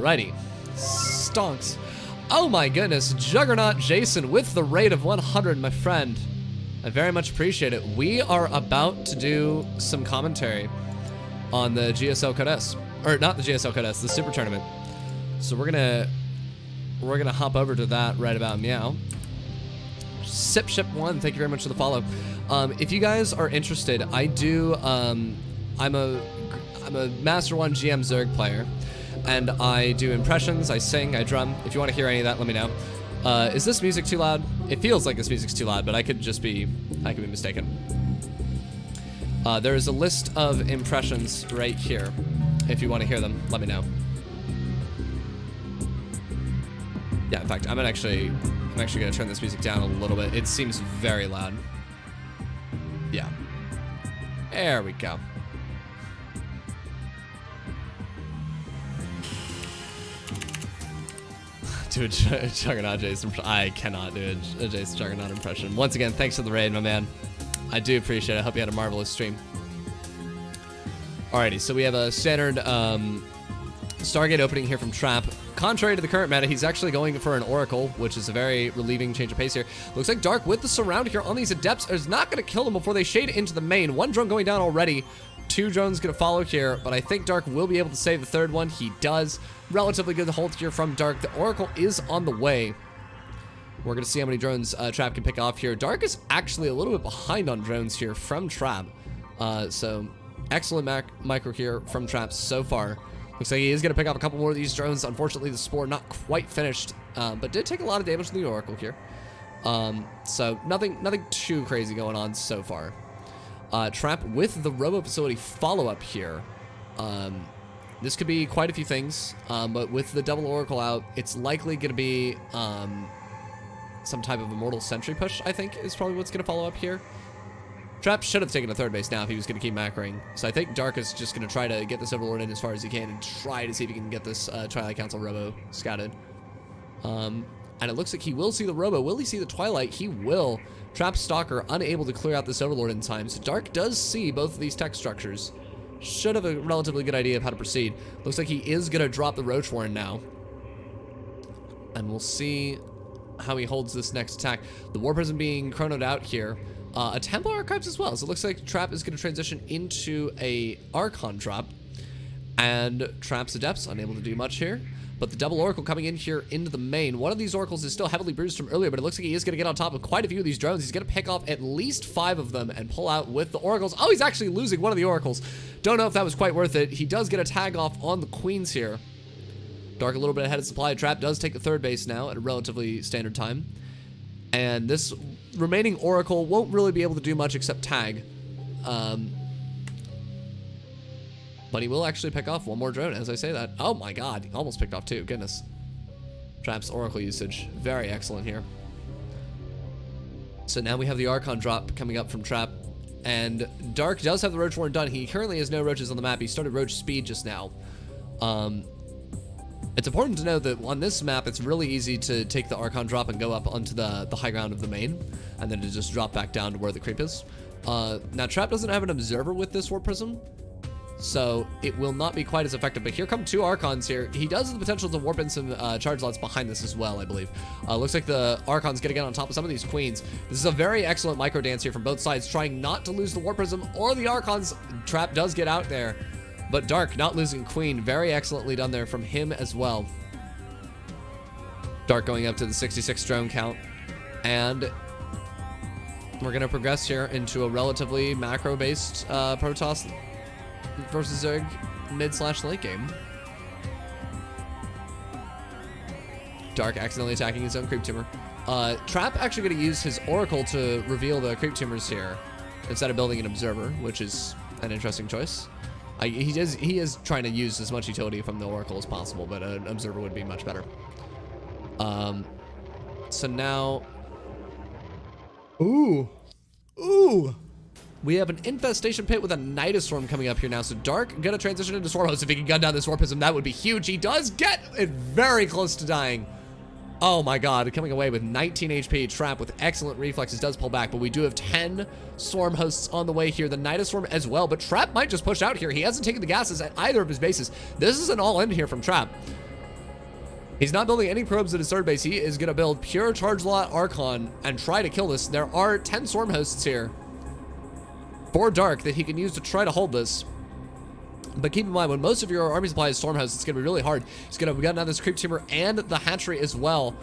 Alrighty. Stonks. Oh my goodness, Juggernaut Jason with the raid of 100, my friend. I very much appreciate it. We are about to do some commentary on the GSL Code S. Or not the GSL Code S, the Super Tournament. So we're gonna hop over to that right about meow. Sipship1, thank you very much for the follow. If you guys are interested, I do, I'm a Master 1 GM Zerg player, and I do impressions, I sing, I drum. If you want to hear any of that, let me know. Is this music too loud? It feels like this music's too loud, but I could be mistaken. There is a list of impressions right here. If you want to hear them, let me know. Yeah, in fact, I'm actually gonna turn this music down a little bit. It seems very loud. Yeah. There we go. Do a Juggernaut Jason. I cannot do a Jason Juggernaut impression. Once again, thanks for the raid, my man. I do appreciate it. I hope you had a marvelous stream. Alrighty, so we have a standard Stargate opening here from Trap. Contrary to the current meta, he's actually going for an Oracle, which is a very relieving change of pace here. Looks like Dark with the surround here on these Adepts is not going to kill them before they shade into the main. One drone going down already. 2 drones going to follow here, but I think Dark will be able to save the third one. He does. Relatively good hold here from Dark. The Oracle is on the way. We're going to see how many drones Trap can pick off here. Dark is actually a little bit behind on drones here from Trap. So excellent micro here from Trap so far. Looks like he is going to pick up a couple more of these drones. Unfortunately, the Spore not quite finished, but did take a lot of damage from the Oracle here. So nothing too crazy going on so far. Trap with the Robo Facility follow-up here. This could be quite a few things, but with the double Oracle out, it's likely going to be some type of Immortal Sentry push, I think, is probably what's going to follow up here. Trap should have taken a third base now if he was going to keep macroing. So I think Dark is just going to try to get this Overlord in as far as he can and try to see if he can get this Twilight Council Robo scouted. And it looks like he will see the Robo. Will he see the Twilight? He will. Trap Stalker unable to clear out this Overlord in time. So Dark does see both of these tech structures. Should have a relatively good idea of how to proceed. Looks like he is going to drop the Roach Warren now. And we'll see how he holds this next attack. The War Prism being chronoed out here. A Templar Archives as well. So it looks like Trap is going to transition into a Archon drop. And Trap's Adepts unable to do much here. But the double Oracle coming in here into the main. One of these Oracles is still heavily bruised from earlier, but it looks like he is going to get on top of quite a few of these drones. He's going to pick off at least 5 of them and pull out with the Oracles. Oh, he's actually losing one of the Oracles. Don't know if that was quite worth it. He does get a tag off on the Queens here. Dark a little bit ahead of supply. Trap does take the third base now at a relatively standard time. And this remaining Oracle won't really be able to do much except tag. But he will actually pick off one more drone as I say that. Oh my god, he almost picked off 2. Goodness. Trap's Oracle usage. Very excellent here. So now we have the Archon drop coming up from Trap. And Dark does have the Roach Warren done. He currently has no roaches on the map. He started Roach Speed just now. It's important to know that on this map, it's really easy to take the Archon drop and go up onto the high ground of the main, and then to just drop back down to where the creep is. Now, Trap doesn't have an Observer with this War Prism, so it will not be quite as effective. But here come 2 Archons here. He does have the potential to warp in some charge lots behind this as well, I believe. Looks like the Archon's going to get on top of some of these Queens. This is a very excellent micro dance here from both sides, trying not to lose the War Prism or the Archons. Trap does get out there. But Dark not losing Queen. Very excellently done there from him as well. Dark going up to the 66 drone count. And we're going to progress here into a relatively macro-based Protoss versus Zerg mid/late game. Dark accidentally attacking his own creep tumor. Trap actually going to use his Oracle to reveal the creep tumors here instead of building an Observer, which is an interesting choice. He is trying to use as much utility from the Oracle as possible, but an Observer would be much better. So now... Ooh! We have an Infestation Pit with a Nidus Swarm coming up here now. So Dark gonna transition into Swarm Host. If he can gun down this War Prism, that would be huge. He does get it very close to dying. Oh my god, coming away with 19 HP. Trap with excellent reflexes does pull back, but we do have 10 Swarm Hosts on the way here. The Nidus Swarm as well, but Trap might just push out here. He hasn't taken the gases at either of his bases. This is an all-in here from Trap. He's not building any probes at his third base. He is going to build pure Charge Lot Archon and try to kill this. There are 10 Storm Hosts here for Dark that he can use to try to hold this. But keep in mind, when most of your army supply is Storm Hosts, it's going to be really hard. We got now this Creep Tumor and the Hatchery as well.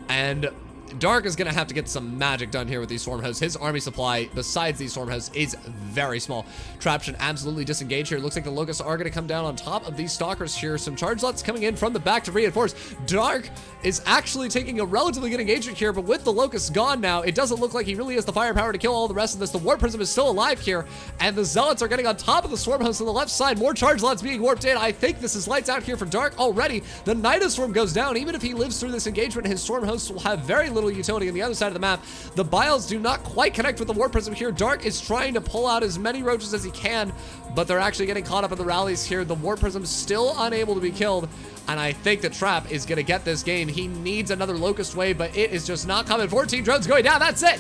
And Dark is going to have to get some magic done here with these Storm Hosts. His army supply, besides these Storm Hosts, is very small. Trap should absolutely disengage here. Looks like the Locusts are going to come down on top of these Stalkers here. Some charge lots coming in from the back to reinforce. Dark is actually taking a relatively good engagement here, but with the Locusts gone now, it doesn't look like he really has the firepower to kill all the rest of this. The Warp Prism is still alive here, and the Zealots are getting on top of the Swarm Hosts on the left side. More charge lots being warped in. I think this is lights out here for Dark already. The Nida Swarm goes down. Even if he lives through this engagement, his Swarm Hosts will have very little utility on the other side of the map. The Biles do not quite connect with the Warp Prism here. Dark is trying to pull out as many roaches as he can, but they're actually getting caught up in the rallies here. The Warp Prism still unable to be killed, and I think that Trap is going to get this game. He needs another Locust wave, but it is just not coming. 14 drones going down. That's it.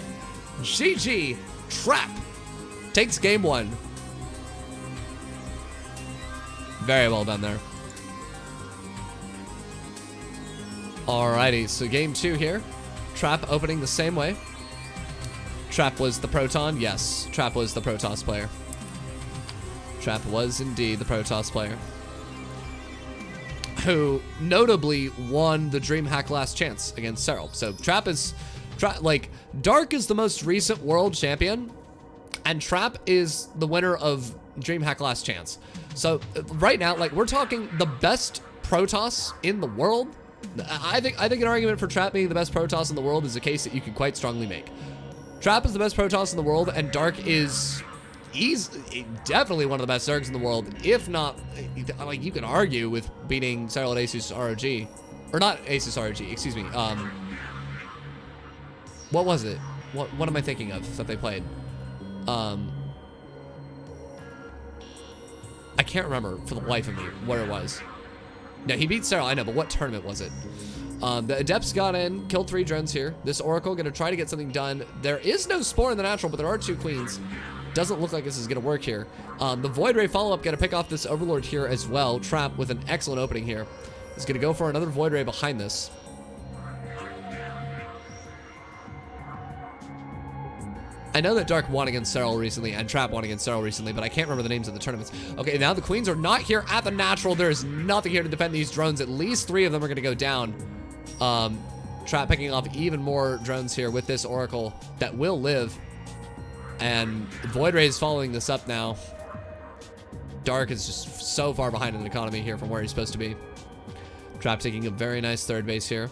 GG. Trap takes game one. Very well done there. Alrighty, so game two here. Trap opening the same way. Trap was the Proton. Yes, Trap was the Protoss player. Trap was indeed the Protoss player, who notably won the DreamHack Last Chance against Serral. So Trap is, like, Dark is the most recent world champion, and Trap is the winner of DreamHack Last Chance. So right now, like, we're talking the best Protoss in the world. I think an argument for Trap being the best Protoss in the world is a case that you can quite strongly make. Trap is the best Protoss in the world, and Dark is definitely one of the best Zergs in the world, if not, like, you could argue with beating Serral at Asus ROG. Or not Asus ROG, excuse me. What was it? What am I thinking of that they played? I can't remember for the life of me what it was. No, he beat Serral, I know, but what tournament was it? The Adepts got in, killed 3 drones here. This Oracle gonna try to get something done. There is no Spore in the natural, but there are 2 Queens. Doesn't look like this is gonna work here. The Void Ray follow-up gonna pick off this Overlord here as well. Trap with an excellent opening here. He's gonna go for another Void Ray behind this. I know that Dark won against Serral recently and Trap won against Serral recently, but I can't remember the names of the tournaments. Okay, now the Queens are not here at the natural. There is nothing here to defend these drones. At least 3 of them are going to go down. Trap picking off even more drones here with this Oracle that will live. And Void Ray is following this up now. Dark is just so far behind in the economy here from where he's supposed to be. Trap taking a very nice third base here.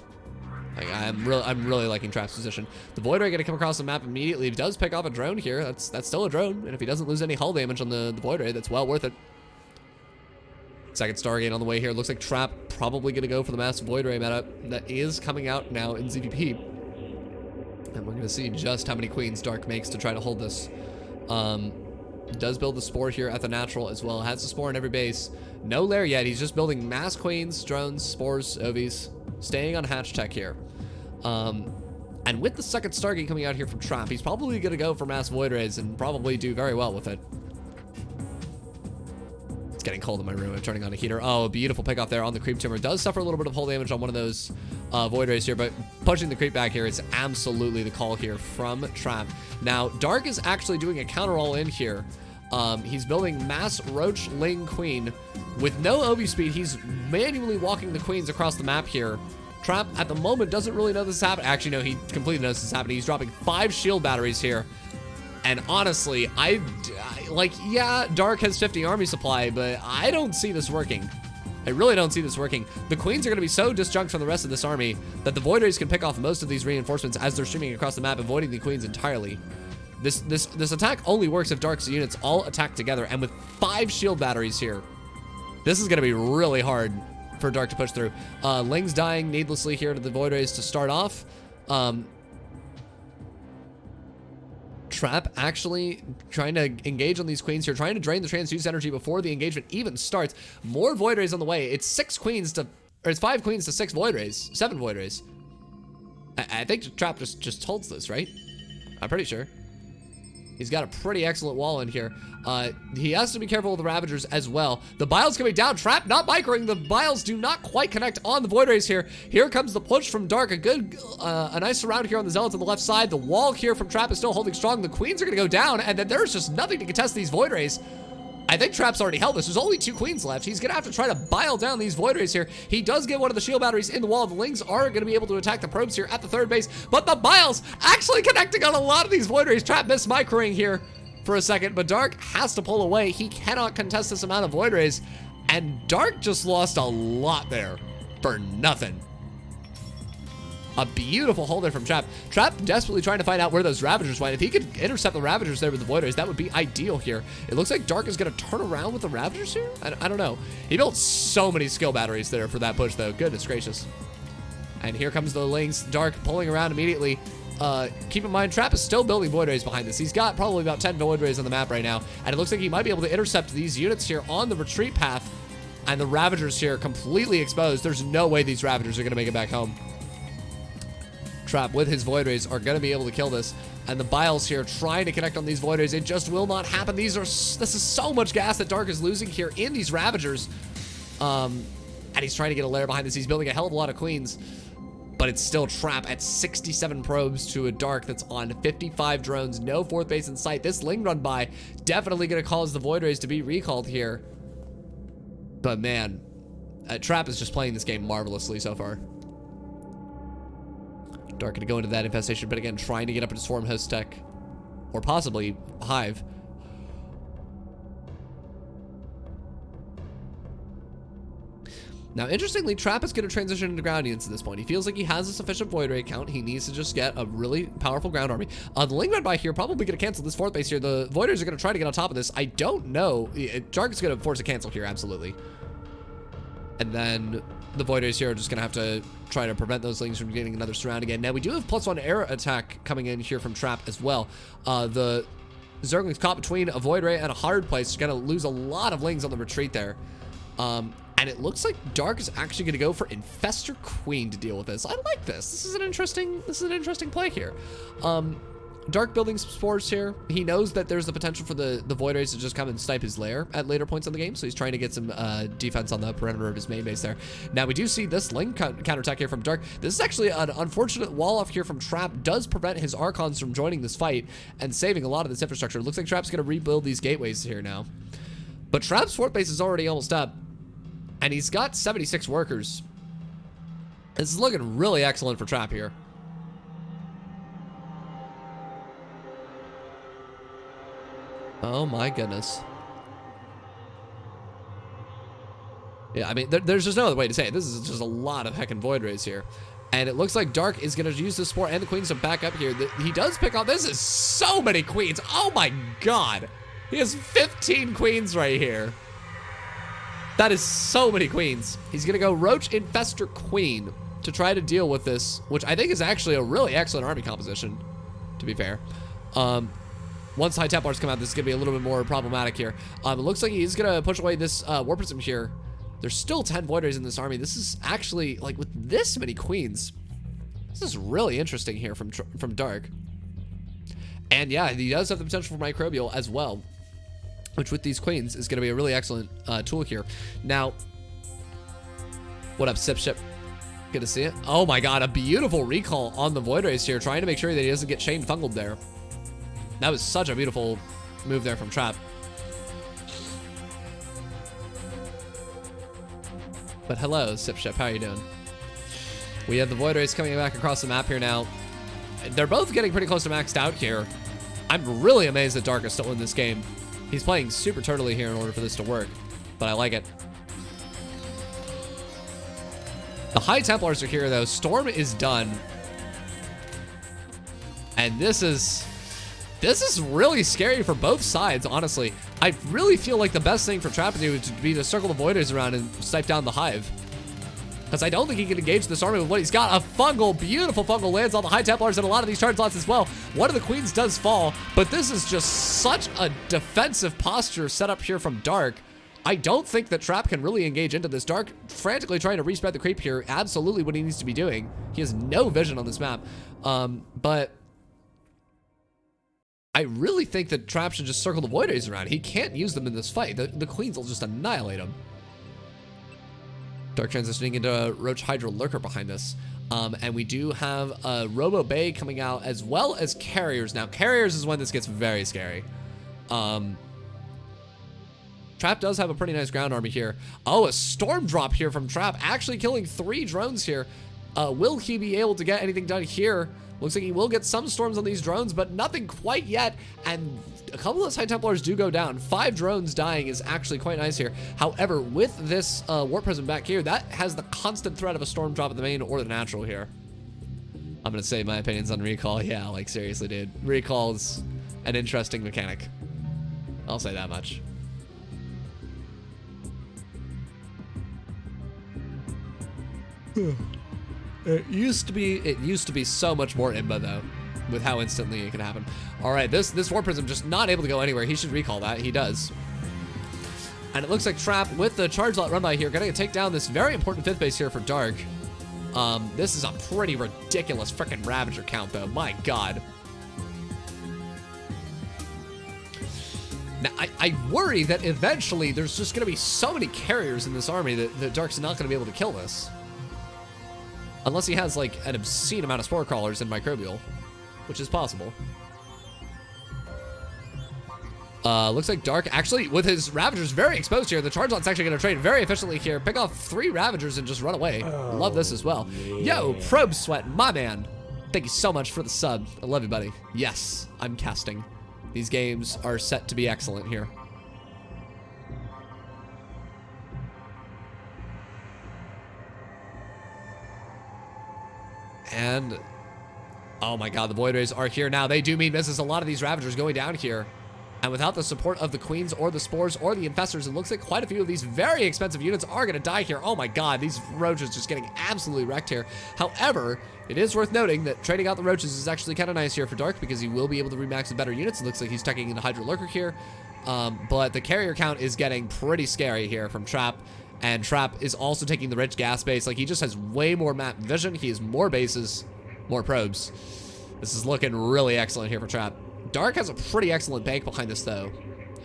Like, I'm really liking Trap's position. The Void Ray going to come across the map immediately. He does pick off a drone here. That's still a drone. And if he doesn't lose any hull damage on the Void Ray, that's well worth it. Second Stargate on the way here. Looks like Trap probably going to go for the massive Void Ray meta that is coming out now in ZVP. And we're going to see just how many Queens Dark makes to try to hold this. Does build the Spore here at the natural as well. Has the Spore in every base. No lair yet. He's just building mass Queens, drones, Spores, Ovies. Staying on hatch tech here. And with the second Stargate coming out here from Trap, he's probably going to go for mass Void Rays and probably do very well with it. It's getting cold in my room. I'm turning on a heater. Oh, a beautiful pick off there on the Creep Tumor. Does suffer a little bit of hull damage on one of those Void Rays here, but pushing the creep back here is absolutely the call here from Trap. Now, Dark is actually doing a counter all in here. He's building mass Roach Ling Queen with no OB speed. He's manually walking the Queens across the map here. Trap at the moment doesn't really know this is happening. Actually, no, he completely knows this is happening. He's dropping 5 shield batteries here. And honestly, like, yeah, Dark has 50 army supply, but I don't see this working. I really don't see this working. The Queens are going to be so disjunct from the rest of this army that the Void Rays can pick off most of these reinforcements as they're streaming across the map, avoiding the Queens entirely. This attack only works if Dark's units all attack together, and with 5 shield batteries here, this is going to be really hard for Dark to push through. Ling's dying needlessly here to the Void Rays to start off. Trap actually trying to engage on these Queens here, trying to drain the transfuse energy before the engagement even starts. More Void Rays on the way. It's 5 Queens to 6 Void Rays, 7 Void Rays. I think Trap just holds this, right? I'm pretty sure. He's got a pretty excellent wall in here. He has to be careful with the Ravagers as well. The Bile's coming down. Trap not microing. The Biles do not quite connect on the Void Rays here. Here comes the push from Dark. A nice surround here on the Zealots on the left side. The wall here from Trap is still holding strong. The Queens are going to go down, and then there's just nothing to contest these Void Rays. I think Trap's already held this. There's only 2 Queens left. He's going to have to try to bile down these Void Rays here. He does get one of the shield batteries in the wall. The Lings are going to be able to attack the probes here at the 3rd base, but the Biles actually connecting on a lot of these Void Rays. Trap missed microing here for a second, but Dark has to pull away. He cannot contest this amount of Void Rays, and Dark just lost a lot there for nothing. A beautiful hold there from Trap. Trap desperately trying to find out where those Ravagers went. If he could intercept the Ravagers there with the Void Rays, that would be ideal here. It looks like Dark is going to turn around with the Ravagers here? I don't know. He built so many skill batteries there for that push, though. Goodness gracious. And here comes the Lings. Dark pulling around immediately. Keep in mind, Trap is still building Void Rays behind this. He's got probably about 10 Void Rays on the map right now, and it looks like he might be able to intercept these units here on the retreat path, and the Ravagers here completely exposed. There's no way these Ravagers are going to make it back home. Trap with his Void Rays are going to be able to kill this, and the Biles here trying to connect on these Void Rays. It just will not happen. This is so much gas that Dark is losing here in these Ravagers, and he's trying to get a lair behind this. He's building a hell of a lot of Queens, but it's still Trap at 67 probes to a Dark that's on 55 drones. No 4th base in sight. This Ling run by definitely going to cause the Void Rays to be recalled here. But man, Trap is just playing this game marvelously so far. Dark going to go into that infestation, but again, trying to get up into Swarm Host Tech, or possibly Hive. Now, interestingly, Trap is going to transition into ground units at this point. He feels like he has a sufficient Void Ray count. He needs to just get a really powerful ground army. The Ling run by here probably going to cancel this 4th base here. The Void Rays are going to try to get on top of this. I don't know. Dark is going to force a cancel here, absolutely. And then the Void Rays here are just going to have to try to prevent those Lings from getting another surround again. Now, we do have +1 air attack coming in here from Trap as well. The Zergling's caught between a Void Ray and a hard place. Going to lose a lot of Lings on the retreat there. And it looks like Dark is actually going to go for Infestor Queen to deal with this. I like this. This is an interesting play here. Dark building some spores here. He knows that there's the potential for the Void Rays to just come and snipe his lair at later points in the game, so he's trying to get some defense on the perimeter of his main base there. Now, we do see this Ling counterattack here from Dark. This is actually an unfortunate wall off here from Trap. Does prevent his Archons from joining this fight and saving a lot of this infrastructure. It looks like Trap's going to rebuild these gateways here now. But Trap's 4th base is already almost up, and he's got 76 workers. This is looking really excellent for Trap here. Oh my goodness. Yeah, I mean, there's just no other way to say it. This is just a lot of heckin' Void Rays here. And it looks like Dark is going to use the Spore and the Queens to back up here. He does pick up. This is so many Queens. Oh my god. He has 15 Queens right here. That is so many Queens. He's going to go Roach Infestor Queen to try to deal with this, which I think is actually a really excellent army composition, to be fair. Once High Templars come out, this is going to be a little bit more problematic here. It looks like he's going to push away this War Prism here. There's still 10 Void Rays in this army. This is actually, like, with this many Queens, this is really interesting here from Dark. And yeah, he does have the potential for Microbial as well, which with these Queens is going to be a really excellent tool here. Now, what up, Sip Ship? Good to see it. Oh my god, a beautiful recall on the Void Rays here, trying to make sure that he doesn't get chain fungled there. That was such a beautiful move there from Trap. But hello, Sip Ship, how are you doing? We have the Void Rays coming back across the map here now. They're both getting pretty close to maxed out here. I'm really amazed that Dark is still in this game. He's playing super turtly here in order for this to work, but I like it. The High Templars are here though. Storm is done. And this is really scary for both sides, honestly. I really feel like the best thing for Trap to do would be to circle the Void Rays around and snipe down the Hive. Because I don't think he can engage this army with what he's got. A fungal, beautiful fungal lands on the High Templars and a lot of these charge slots as well. One of the Queens does fall, but this is just such a defensive posture set up here from Dark. I don't think that Trap can really engage into this. Dark frantically trying to respread the creep here. Absolutely what he needs to be doing. He has no vision on this map. But I really think that Trap should just circle the Void Rays around. He can't use them in this fight. The Queens will just annihilate him. Dark transitioning into Roach Hydra Lurker behind this. And we do have a Robo Bay coming out, as well as Carriers. Now, Carriers is when this gets very scary. Trap does have a pretty nice ground army here. Oh, a Storm Drop here from Trap, actually killing 3 drones here. Will he be able to get anything done here? Looks like he will get some storms on these drones, but nothing quite yet. And a couple of those High Templars do go down. 5 drones dying is actually quite nice here. However, with this Warp Prism back here, that has the constant threat of a Storm Drop at the main or the natural here. I'm going to say my opinions on Recall. Yeah, like seriously, dude. Recall is an interesting mechanic. I'll say that much. It used to be so much more imba though, with how instantly it can happen. All right, this Warp Prism just not able to go anywhere. He should recall that. He does. And it looks like Trap with the charge lot run by here, gonna take down this very important 5th base here for Dark. This is a pretty ridiculous freaking Ravager count though. My God. Now, I worry that eventually there's just gonna be so many carriers in this army that Dark's not gonna be able to kill this. Unless he has, like, an obscene amount of Spore Crawlers in Microbial, which is possible. Looks like Dark, actually, with his Ravagers very exposed here, the Charge Lot's actually going to trade very efficiently here, pick off 3 Ravagers and just run away. Love this as well. Yeah. Yo, Probe Sweat, my man. Thank you so much for the sub. I love you, buddy. Yes, I'm casting. These games are set to be excellent here. And, oh my God, the Void Rays are here now. They do mean business. A lot of these Ravagers going down here. And without the support of the Queens or the Spores or the Infestors, it looks like quite a few of these very expensive units are going to die here. Oh my God, these Roaches just getting absolutely wrecked here. However, it is worth noting that trading out the Roaches is actually kind of nice here for Dark because he will be able to remax with better units. It looks like he's tucking into Hydra Lurker here. But the carrier count is getting pretty scary here from Trap. And Trap is also taking the rich gas base. Like, he just has way more map vision. He has more bases, more probes. This is looking really excellent here for Trap. Dark has a pretty excellent bank behind this, though.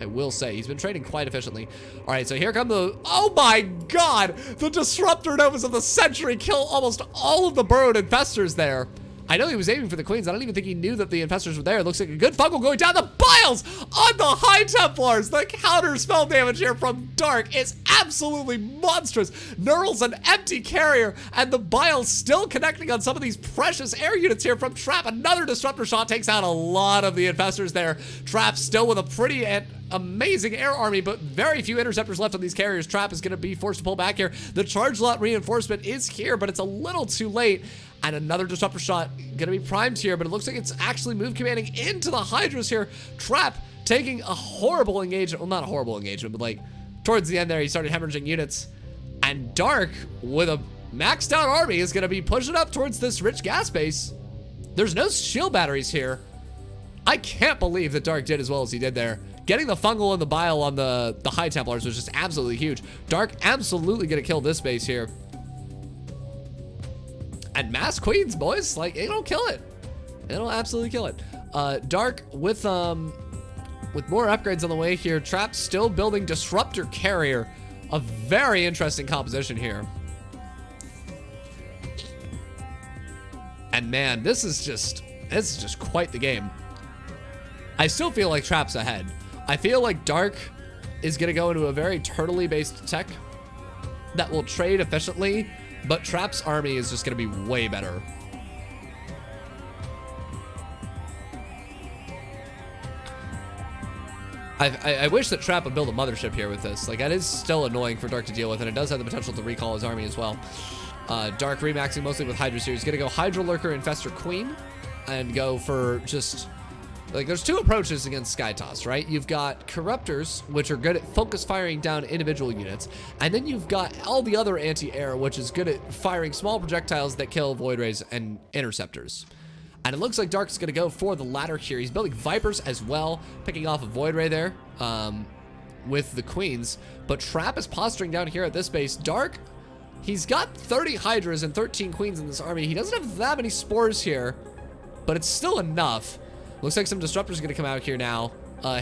I will say. He's been trading quite efficiently. All right, so here come the... Oh, my God! The Disruptor Novas of the century kill almost all of the burrowed Infestors there. I know he was aiming for the Queens. I don't even think he knew that the Infestors were there. It looks like a good fungal going down. The Biles on the High Templars. The counter spell damage here from Dark is absolutely monstrous. Neural's an empty carrier, and the Biles still connecting on some of these precious air units here from Trap. Another Disruptor shot takes out a lot of the Infestors there. Trap still with a pretty amazing air army, but very few interceptors left on these carriers. Trap is going to be forced to pull back here. The charge lot reinforcement is here, but it's a little too late. And another Disruptor shot going to be primed here, but it looks like it's actually move commanding into the Hydras here. Trap taking a horrible engagement. Well, not a horrible engagement, but like towards the end there, he started hemorrhaging units. And Dark, with a maxed out army, is going to be pushing up towards this rich gas base. There's no shield batteries here. I can't believe that Dark did as well as he did there. Getting the fungal and the bile on the High Templars was just absolutely huge. Dark absolutely going to kill this base here. And mass Queens, boys, like, it'll kill it. It'll absolutely kill it. Dark with more upgrades on the way here. Trap still building Disruptor Carrier. A very interesting composition here. And man, this is just quite the game. I still feel like Trap's ahead. I feel like Dark is gonna go into a very turtley based tech that will trade efficiently, but Trap's army is just gonna be way better. I wish that Trap would build a mothership here with this. Like, that is still annoying for Dark to deal with, and it does have the potential to recall his army as well. Dark remaxing mostly with Hydra series. Gonna go Hydra Lurker, Infestor Queen, and go for just... Like, there's two approaches against Sky Toss, right? You've got Corruptors, which are good at focus firing down individual units, and then you've got all the other anti-air, which is good at firing small projectiles that kill Void Rays and Interceptors. And it looks like Dark's gonna go for the latter here. He's building Vipers as well, picking off a Void Ray there with the Queens. But Trap is posturing down here at this base. Dark, he's got 30 Hydras and 13 Queens in this army. He doesn't have that many Spores here, but it's still enough. Looks like some disruptors are going to come out here now,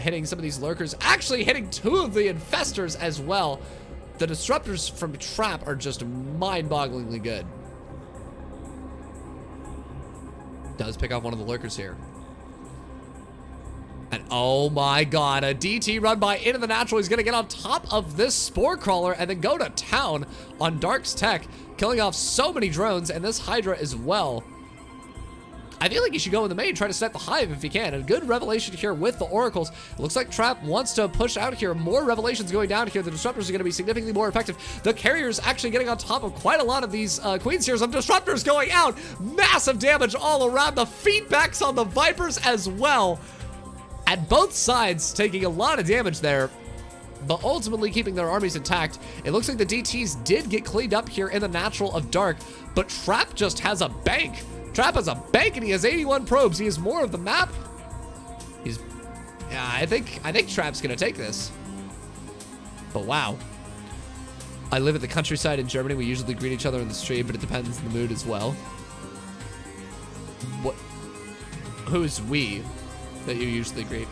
hitting some of these lurkers. Actually hitting 2 of the infestors as well. The disruptors from Trap are just mind-bogglingly good. Does pick off one of the lurkers here. And oh my god, a DT run by into the natural. He's gonna get on top of this Spore Crawler and then go to town on Dark's tech, killing off so many drones and this Hydra as well. I feel like he should go in the main, try to set the hive if he can. A good revelation here with the oracles. It looks like Trap wants to push out here. More revelations going down here. The disruptors are going to be significantly more effective. The carrier's actually getting on top of quite a lot of these queens here. Some disruptors going out. Massive damage all around. The feedbacks on the Vipers as well. At both sides, taking a lot of damage there, but ultimately keeping their armies intact. It looks like the DTs did get cleaned up here in the natural of Dark, but Trap just has a bank. Trap has a bank and he has 81 probes. He has more of the map. He's, yeah, I think Trap's gonna take this. But wow. I live at the countryside in Germany. We usually greet each other in the street, but it depends on the mood as well. What? Who's we that you usually greet?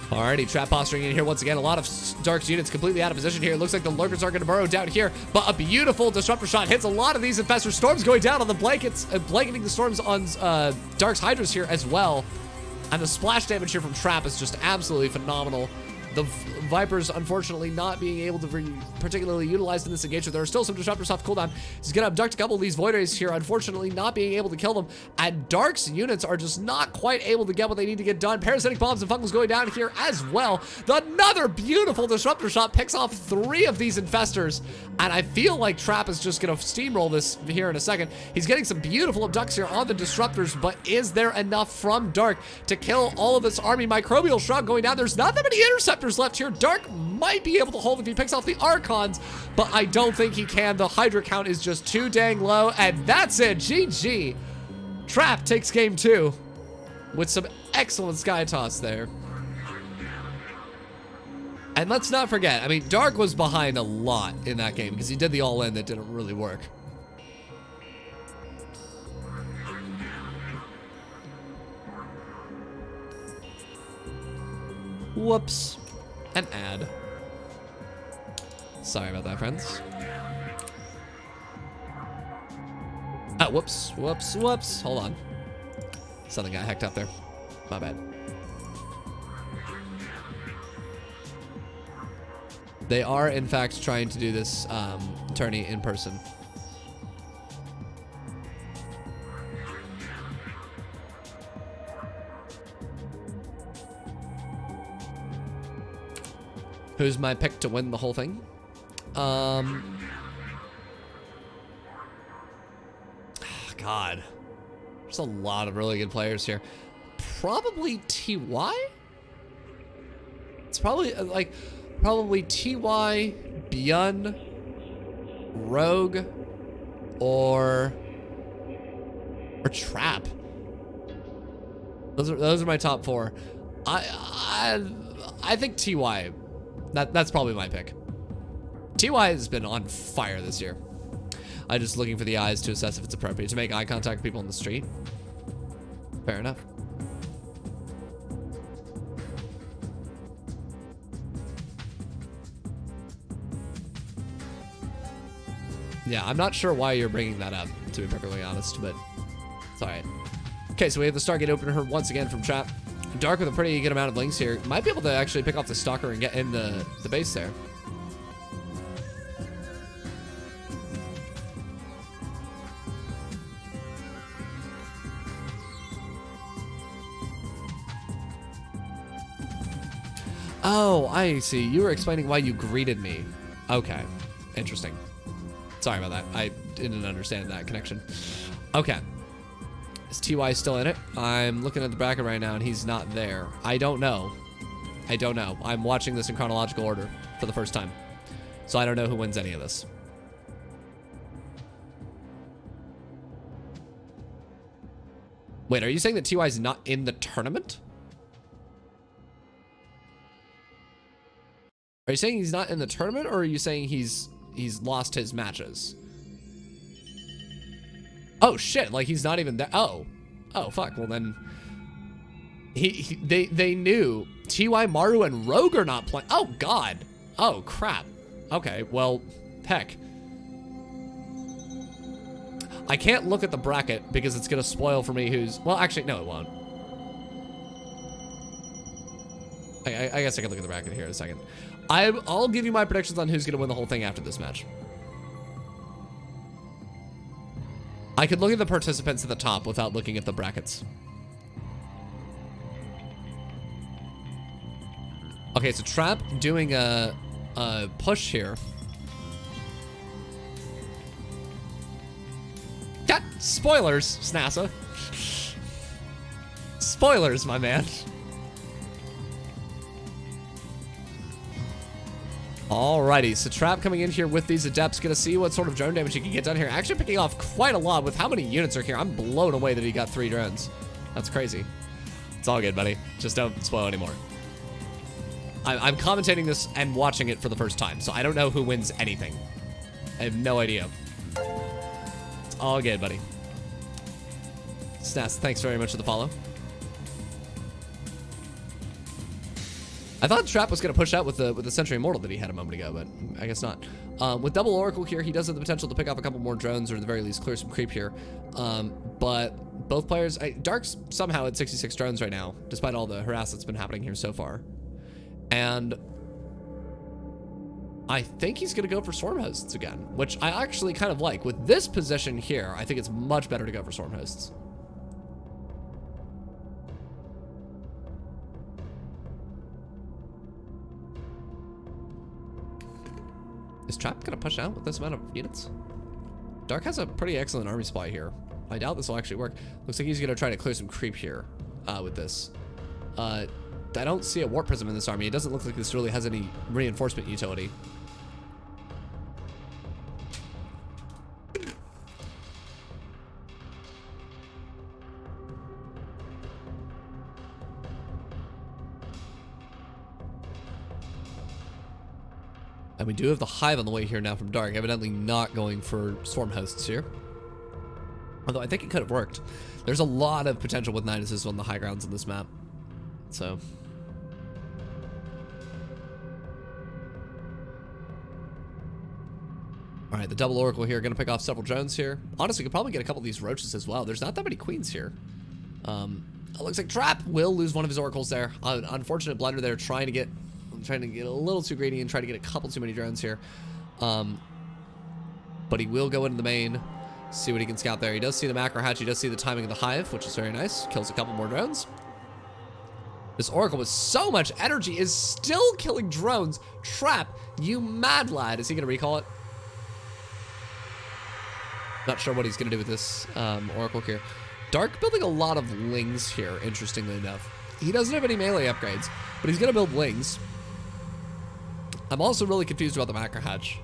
Alrighty, Trap posturing in here once again. A lot of Dark's units completely out of position here. It looks like the lurkers are going to burrow down here, but a beautiful disruptor shot hits a lot of these infestors. Storms going down on the blankets, blanketing the storms on Dark's Hydras here as well. And the splash damage here from Trap is just absolutely phenomenal. The Vipers, unfortunately, not being able to be particularly utilized in this engagement. There are still some disruptors off cooldown. He's going to abduct a couple of these Void Rays here, unfortunately not being able to kill them. And Dark's units are just not quite able to get what they need to get done. Parasitic bombs and fungals going down here as well. Another beautiful disruptor shot picks off 3 of these infestors. And I feel like Trap is just going to steamroll this here in a second. He's getting some beautiful abducts here on the disruptors, but is there enough from Dark to kill all of this army? Microbial Shroud going down. There's not that many interceptors left here. Dark might be able to hold if he picks off the Archons, but I don't think he can. The Hydra count is just too dang low, and that's it. GG. Trap takes game 2 with some excellent sky toss there. And let's not forget, I mean, Dark was behind a lot in that game because he did the all-in that didn't really work. Whoops. An ad. Sorry about that, friends. Oh, whoops, whoops, whoops. Hold on. Something got hacked up there. My bad. They are, in fact, trying to do this tourney in person. Who's my pick to win the whole thing? God. There's a lot of really good players here. Probably TY? It's probably, probably TY, Byun, Rogue, or Trap. Those are my top 4. I think TY. That's probably my pick. TY has been on fire this year. I'm just looking for the eyes to assess if it's appropriate to make eye contact with people in the street. Fair enough. Yeah, I'm not sure why you're bringing that up, to be perfectly honest, but it's all right. Okay, so we have the Stargate opener once again from Trap. Dark with a pretty good amount of links here. Might be able to actually pick off the Stalker and get in the base there. Oh, I see. You were explaining why you greeted me. Okay. Interesting. Sorry about that. I didn't understand that connection. Okay. Is TY still in it? I'm looking at the bracket right now and he's not there. I don't know. I don't know. I'm watching this in chronological order for the first time. So I don't know who wins any of this. Wait, are you saying that TY's not in the tournament? Are you saying he's not in the tournament, or are you saying he's lost his matches? Oh shit, like he's not even there. Oh fuck, well then They knew TY, Maru, and Rogue are not playing. Oh, God. Oh, crap. Okay, well, heck. I can't look at the bracket because it's going to spoil for me who's... Well, actually, no, it won't. I guess I can look at the bracket here in a second. I'll give you my predictions on who's going to win the whole thing after this match. I could look at the participants at the top without looking at the brackets. Okay, so Trap doing a push here. Got spoilers, Snassa. Spoilers, my man. Alrighty, so Trap coming in here with these Adepts, gonna see what sort of drone damage he can get done here. Actually picking off quite a lot with how many units are here. I'm blown away that he got 3 drones. That's crazy. It's all good, buddy. Just don't spoil anymore. I'm commentating this and watching it for the first time, so I don't know who wins anything. I have no idea. It's all good, buddy. Snas, thanks very much for the follow. I thought Trap was going to push out with the Century Immortal that he had a moment ago, but I guess not. With double Oracle here, he does have the potential to pick off a couple more drones, or at the very least clear some creep here. But both players... Dark's somehow at 66 drones right now, despite all the harass that's been happening here so far. And I think he's going to go for Swarm Hosts again, which I actually kind of like. With this position here, I think it's much better to go for Swarm Hosts. Is Trap going to push out with this amount of units? Dark has a pretty excellent army supply here. I doubt this will actually work. Looks like he's going to try to clear some creep here with this. I don't see a Warp Prism in this army. It doesn't look like this really has any reinforcement utility. And we do have the Hive on the way here now from Dark, evidently not going for Swarm Hosts here. Although I think it could have worked. There's a lot of potential with Niduses on the high grounds in this map. So... All right, the double Oracle here, going to pick off several drones here. Honestly, could probably get a couple of these Roaches as well. There's not that many Queens here. It looks like Trap will lose one of his Oracles there. Unfortunate blunder there, trying to get a little too greedy and try to get a couple too many drones here. But he will go into the main, see what he can scout there. He does see the macro hatch. He does see the timing of the Hive, which is very nice. Kills a couple more drones. This Oracle with so much energy is still killing drones. Trap, you mad lad. Is he going to recall it? Not sure what he's going to do with this Oracle here. Dark building a lot of Lings here, interestingly enough. He doesn't have any melee upgrades, but he's going to build Lings. I'm also really confused about the macro hatch.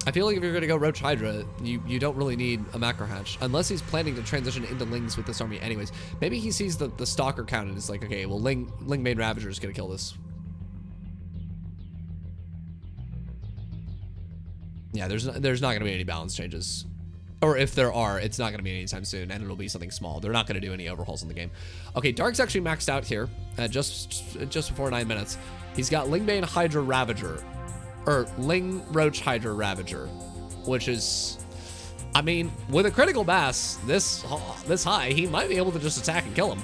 I feel like if you're going to go Roach Hydra, you don't really need a macro hatch, unless he's planning to transition into Lings with this army anyways. Maybe he sees the Stalker count and is like, okay, well, Ling main Ravager is going to kill this. Yeah, there's not going to be any balance changes. Or if there are, it's not going to be anytime soon, and it'll be something small. They're not going to do any overhauls in the game. Okay, Dark's actually maxed out here at just before 9 minutes. He's got Lingbane Hydra Ravager. Or Ling Roach Hydra Ravager. Which is... I mean, with a critical mass this high, he might be able to just attack and kill him.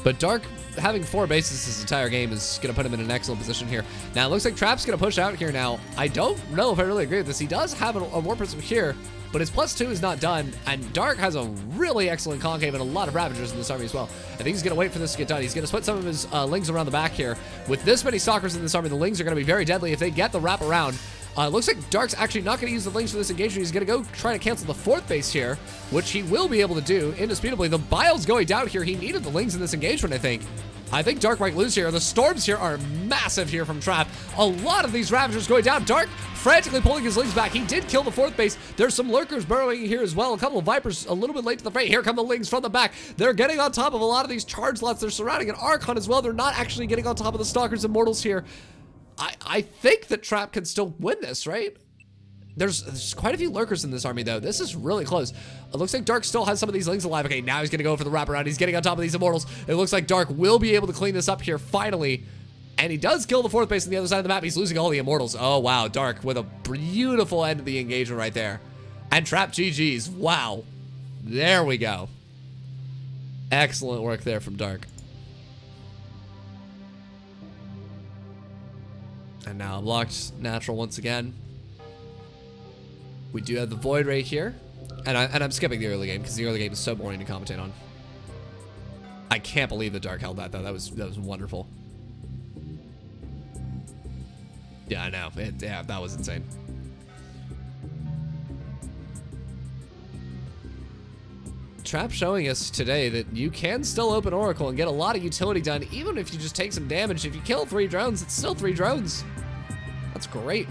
But Dark, having 4 bases this entire game, is going to put him in an excellent position here. Now, it looks like Trap's going to push out here now. I don't know if I really agree with this. He does have a War Prism here, but his +2 is not done, and Dark has a really excellent Concave and a lot of Ravagers in this army as well. I think he's going to wait for this to get done. He's going to split some of his Lings around the back here. With this many Stalkers in this army, the Lings are going to be very deadly if they get the wrap around. Looks like Dark's actually not going to use the Lings for this engagement. He's going to go try to cancel the 4th base here, which he will be able to do, indisputably. The Bile's going down here. He needed the Lings in this engagement, I think. I think Dark might lose here. The Storms here are massive here from Trap. A lot of these Ravagers going down. Dark frantically pulling his Lings back. He did kill the 4th base. There's some Lurkers burrowing here as well. A couple of Vipers a little bit late to the fray. Here come the Lings from the back. They're getting on top of a lot of these charge lots. They're surrounding an Archon as well. They're not actually getting on top of the Stalkers Immortals here. I think that Trap can still win this, right? There's quite a few lurkers in this army, though. This is really close. It looks like Dark still has some of these lings alive. Okay, now he's going to go for the wraparound. He's getting on top of these immortals. It looks like Dark will be able to clean this up here finally. And he does kill the 4th base on the other side of the map. He's losing all the immortals. Oh, wow. Dark with a beautiful end of the engagement right there. And Trap GG's. Wow. There we go. Excellent work there from Dark. And now blocked natural once again. We do have the Void right here. And I'm skipping the early game because the early game is so boring to commentate on. I can't believe that Dark held that, though. That was wonderful. Yeah, I know. Yeah, that was insane. Trap showing us today that you can still open Oracle and get a lot of utility done, even if you just take some damage. If you kill 3 drones, it's still 3 drones. That's great.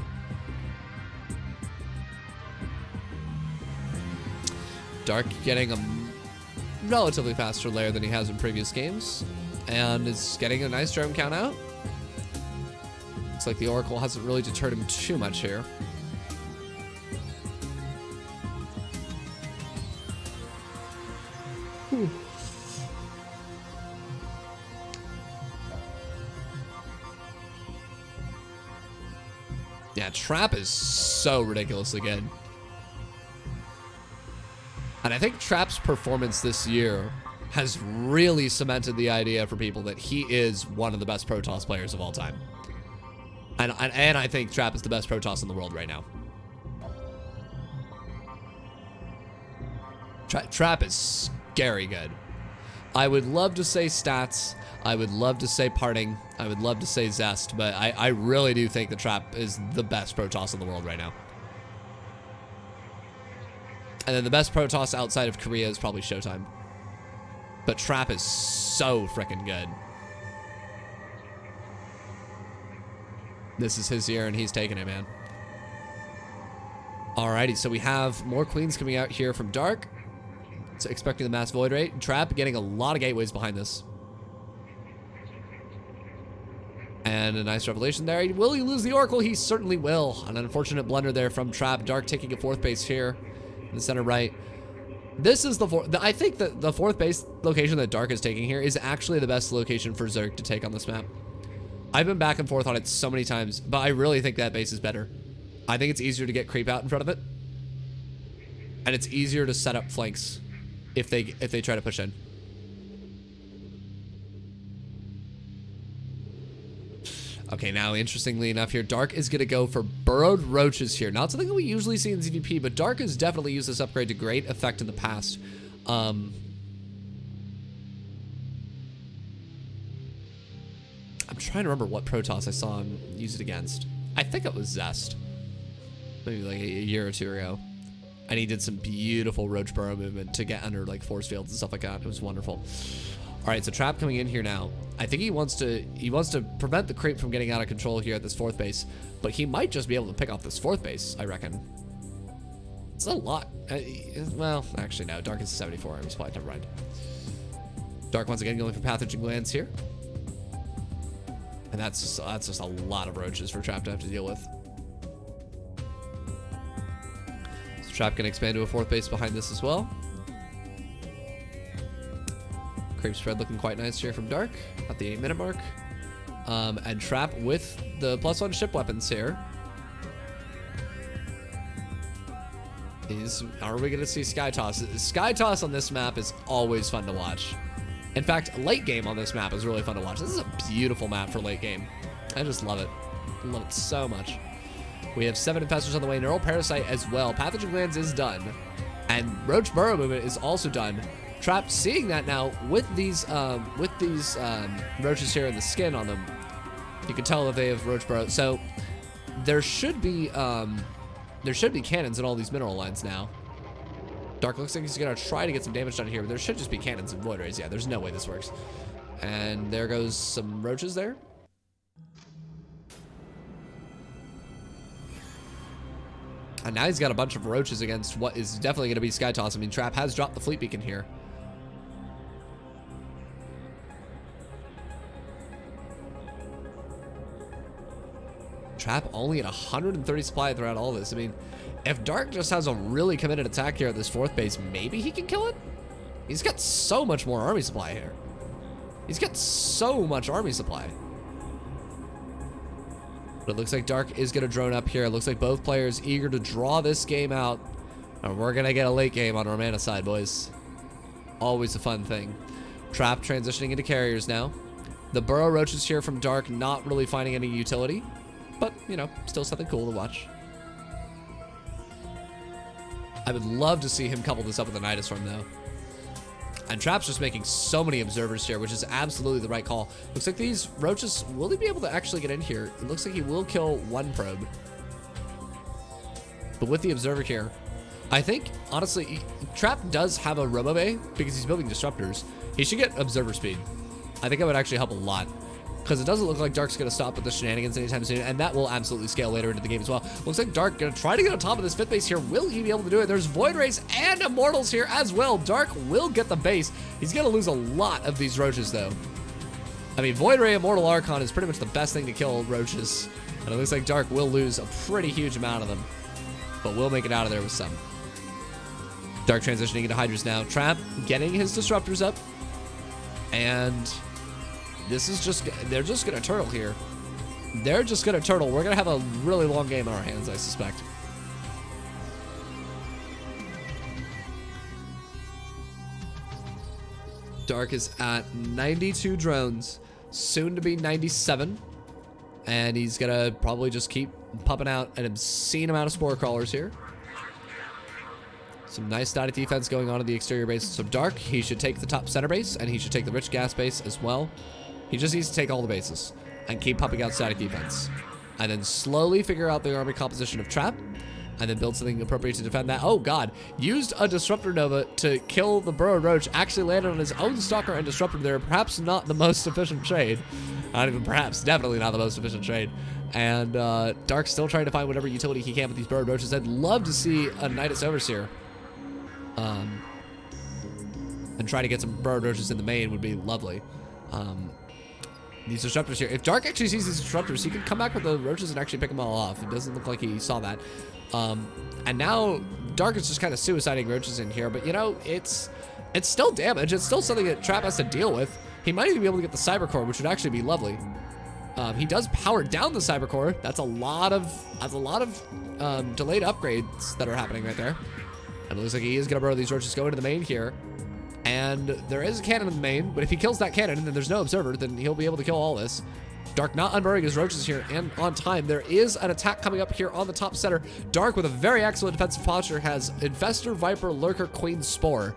Dark getting a relatively faster layer than he has in previous games, and is getting a nice drone count out. Looks like the Oracle hasn't really deterred him too much here. Yeah, Trap is so ridiculously good. And I think Trap's performance this year has really cemented the idea for people that he is one of the best Protoss players of all time. And I think Trap is the best Protoss in the world right now. Trap is scary good. I would love to say stats. I would love to say parting. I would love to say zest, but I really do think the Trap is the best Protoss in the world right now. And then the best Protoss outside of Korea is probably Showtime. But Trap is so freaking good. This is his year, and he's taking it, man. Alrighty, so we have more queens coming out here from Dark. So expecting the mass void rate. Trap getting a lot of gateways behind this. And a nice revelation there. Will he lose the Oracle? He certainly will. An unfortunate blunder there from Trap. Dark taking a 4th base here in the center right. This is I think that the 4th base location that Dark is taking here is actually the best location for Zerg to take on this map. I've been back and forth on it so many times, but I really think that base is better. I think it's easier to get creep out in front of it. And it's easier to set up flanks if they try to push in. Okay, now interestingly enough here, Dark is going to go for burrowed roaches here. Not something that we usually see in ZVP, but Dark has definitely used this upgrade to great effect in the past. I'm trying to remember what Protoss I saw him use it against. I think it was Zest. Maybe like a year or 2 ago. And he did some beautiful roach burrow movement to get under like force fields and stuff like that. It was wonderful. All right, so Trap coming in here now. I think he wants to prevent the creep from getting out of control here at this 4th base, but he might just be able to pick off this 4th base, I reckon. It's a lot. Well, actually no. Dark is 74. I was probably never mind. Dark once again going for pathogen glands here, and that's just a lot of roaches for Trap to have to deal with. So Trap can expand to a 4th base behind this as well. Creep spread looking quite nice here from Dark at the 8-minute mark. And Trap with the +1 ship weapons here. Are we going to see Sky Toss? Sky Toss on this map is always fun to watch. In fact, late game on this map is really fun to watch. This is a beautiful map for late game. I just love it. I love it so much. We have 7 infestors on the way. Neural Parasite as well. Pathogen Glands is done. And Roach Burrow movement is also done. Trap seeing that now with these roaches here and the skin on them, you can tell that they have roach burrow. So there should be cannons in all these mineral lines now. Dark looks like he's gonna try to get some damage done here, but there should just be cannons and void rays. Yeah, there's no way this works. And there goes some roaches there. And now he's got a bunch of roaches against what is definitely gonna be Sky Toss. I mean, Trap has dropped the fleet beacon here. Trap only at 130 supply throughout all this. I mean, If Dark just has a really committed attack here at this 4th base, maybe he can kill it? He's got so much more army supply here. He's got so much army supply. But it looks like Dark is going to drone up here. It looks like both players eager to draw this game out. And we're going to get a late game on our mana side, boys. Always a fun thing. Trap transitioning into carriers now. The Burrow Roaches here from Dark, not really finding any utility. But, you know, still something cool to watch. I would love to see him couple this up with a Nidus Storm, though. And Trap's just making so many observers here, which is absolutely the right call. Looks like these Roaches, will he be able to actually get in here? It looks like he will kill 1 probe. But with the observer here, I think, honestly, Trap does have a Robo Bay because he's building disruptors. He should get observer speed. I think that would actually help a lot. Because it doesn't look like Dark's going to stop with the shenanigans anytime soon, and that will absolutely scale later into the game as well. Looks like Dark going to try to get on top of this 5th base here. Will he be able to do it? There's Void Rays and Immortals here as well. Dark will get the base. He's going to lose a lot of these Roaches, though. I mean, Void Ray Immortal Archon is pretty much the best thing to kill Roaches. And it looks like Dark will lose a pretty huge amount of them. But we'll make it out of there with some. Dark transitioning into Hydras now. Trap getting his disruptors up. And this is just, they're just going to turtle here. They're just going to turtle. We're going to have a really long game on our hands, I suspect. Dark is at 92 drones, soon to be 97. And he's going to probably just keep pumping out an obscene amount of Spore Crawlers here. Some nice static defense going on in the exterior base. So Dark, he should take the top center base, and he should take the rich gas base as well. He just needs to take all the bases and keep pumping out static defense. And then slowly figure out the army composition of Trap, and then build something appropriate to defend that. Oh god, used a Disruptor Nova to kill the Burrow Roach, actually landed on his own Stalker and Disruptor there. Perhaps not the most efficient trade. Not even perhaps, definitely not the most efficient trade. And Dark's still trying to find whatever utility he can with these Burrow Roaches. I'd love to see a Nidus Overseer. And try to get some Burrow Roaches in the main would be lovely. These disruptors here. If Dark actually sees these disruptors, he can come back with the Roaches and actually pick them all off. It doesn't look like he saw that. And now Dark is just kind of suiciding Roaches in here, but you know, it's still damage. It's still something that Trap has to deal with. He might even be able to get the Cyber Core, which would actually be lovely. He does power down the Cyber Core. That's a lot of delayed upgrades that are happening right there. And it looks like he is going to burrow these Roaches, go into the main here. And there is a cannon in the main, but if he kills that cannon and then there's no observer, then he'll be able to kill all this. Dark not unburrowing his Roaches here and on time. There is an attack coming up here on the top center. Dark with a very excellent defensive posture has Infestor, Viper, Lurker, Queen, Spore.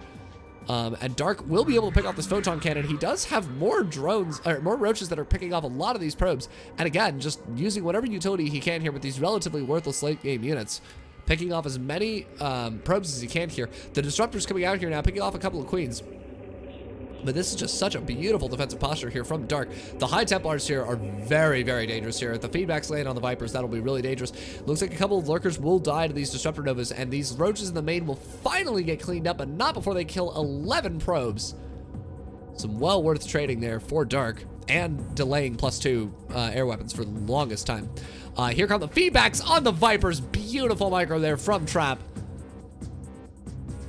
And Dark will be able to pick off this Photon Cannon. He does have more drones, or more Roaches that are picking off a lot of these probes. And again, just using whatever utility he can here with these relatively worthless late game units. Picking off as many probes as he can here. The Disruptor's coming out here now, picking off a couple of Queens. But this is just such a beautiful defensive posture here from Dark. The High Templars here are very, very dangerous here. If the feedbacks land on the Vipers, that'll be really dangerous. Looks like a couple of Lurkers will die to these Disruptor Novas, and these Roaches in the main will finally get cleaned up, but not before they kill 11 probes. Some well worth trading there for Dark, and delaying +2 air weapons for the longest time. Here come the feedbacks on the Vipers. Beautiful micro there from Trap.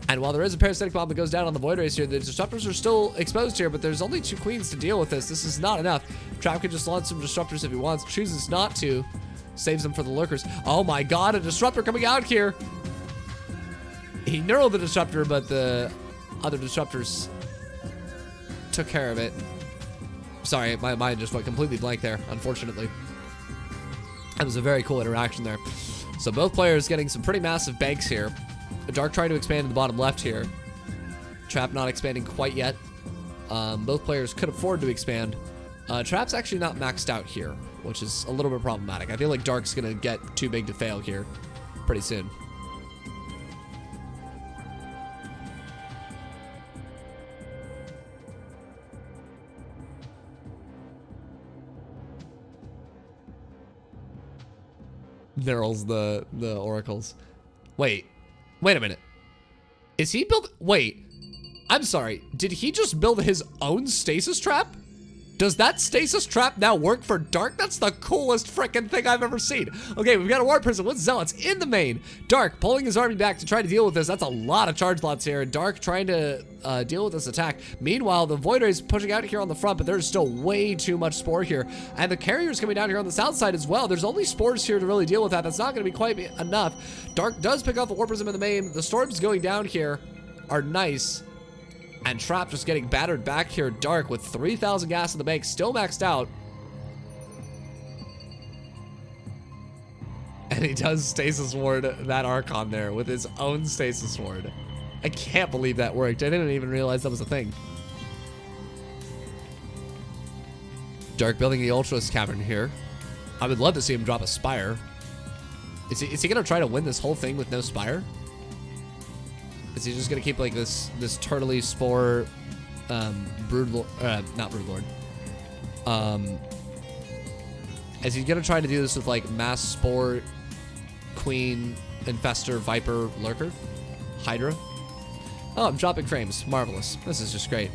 And while there is a parasitic bomb that goes down on the Void Race here, the Disruptors are still exposed here, but there's only 2 Queens to deal with this. This is not enough. Trap can just launch some Disruptors if he wants, chooses not to. Saves them for the Lurkers. Oh my god, a Disruptor coming out here. He neural the Disruptor, but the other Disruptors took care of it. Sorry, my mind just went completely blank there, unfortunately. That was a very cool interaction there. So both players getting some pretty massive banks here. Dark trying to expand in the bottom left here. Trap not expanding quite yet. Both players could afford to expand. Trap's actually not maxed out here, which is a little bit problematic. I feel like Dark's going to get too big to fail here pretty soon. Neurals the oracles. Wait a minute. Is he build? Wait, I'm sorry. Did he just build his own stasis trap? Does that stasis trap now work for Dark? That's the coolest freaking thing I've ever seen. Okay, we've got a Ward Prison with Zealots in the main. Dark pulling his army back to try to deal with this. That's a lot of charge lots here. Dark trying to deal with this attack. Meanwhile, the Void Ray is pushing out here on the front, but there's still way too much Spore here. And the Carrier's coming down here on the south side as well. There's only Spores here to really deal with that. That's not going to be quite enough. Dark does pick off the Ward Prism in the main. The Storms going down here are nice. And Trap just getting battered back here. Dark with 3,000 gas in the bank, still maxed out. And he does Stasis Ward that Archon there with his own Stasis Ward. I can't believe that worked. I didn't even realize that was a thing. Dark building the Ultralis Cavern here. I would love to see him drop a Spire. Is he going to try to win this whole thing with no Spire? Is he just gonna keep like this turtley spore, broodlord, not broodlord. Is he gonna try to do this with like mass spore, queen, infestor, viper, lurker, hydra? Oh, I'm dropping frames. Marvelous. This is just great.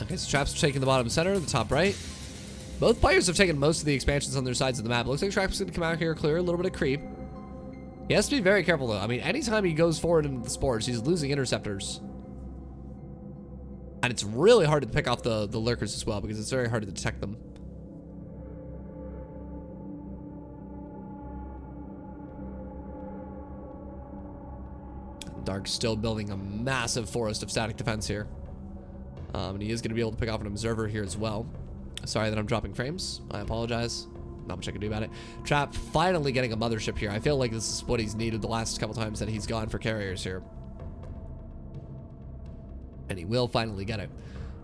Okay, so Trap's taking the bottom center, the top right. Both players have taken most of the expansions on their sides of the map. It looks like Trap's going to come out here, clear a little bit of creep. He has to be very careful, though. I mean, anytime he goes forward into the spores, he's losing interceptors. And it's really hard to pick off the lurkers as well, because it's very hard to detect them. Dark's still building a massive forest of static defense here. And he is going to be able to pick off an observer here as well. Sorry that I'm dropping frames. I apologize. Not much I can do about it. Trap finally getting a mothership here. I feel like this is what he's needed the last couple times that he's gone for carriers here. And he will finally get it.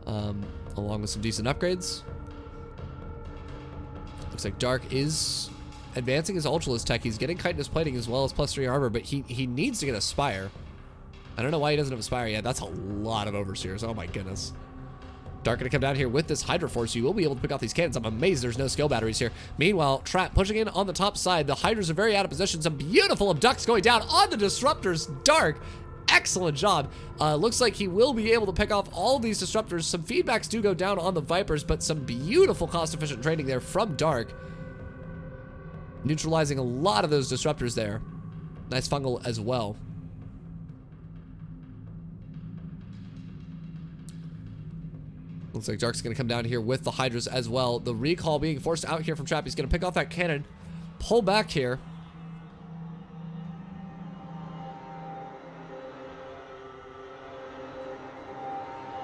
Along with some decent upgrades. Looks like Dark is advancing his Ultralis tech. He's getting chitinous plating as well as +3 armor, but he needs to get a Spire. I don't know why he doesn't have a Spire yet. That's a lot of Overseers. Oh my goodness. Dark gonna come down here with this Hydra Force. You will be able to pick off these cannons. I'm amazed there's no skill batteries here. Meanwhile, Trap pushing in on the top side. The Hydras are very out of position. Some beautiful abducts going down on the Disruptors. Dark, excellent job. Looks like he will be able to pick off all of these Disruptors. Some feedbacks do go down on the Vipers, but some beautiful cost-efficient trading there from Dark. Neutralizing a lot of those Disruptors there. Nice fungal as well. Looks like Dark's going to come down here with the Hydras as well. The recall being forced out here from Trap. He's going to pick off that cannon. Pull back here.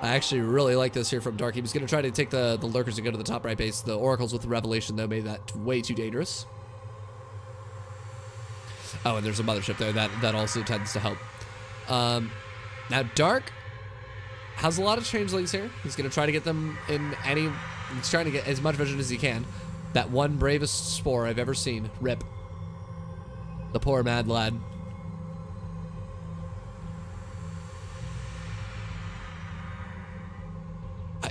I actually really like this here from Dark. He was going to try to take the Lurkers and go to the top right base. The Oracles with the Revelation, though, made that way too dangerous. Oh, and there's a Mothership there. That also tends to help. Now, Dark has a lot of changelings here. He's going to try to get them in any... He's trying to get as much vision as he can. That one bravest Spore I've ever seen. Rip. The poor mad lad.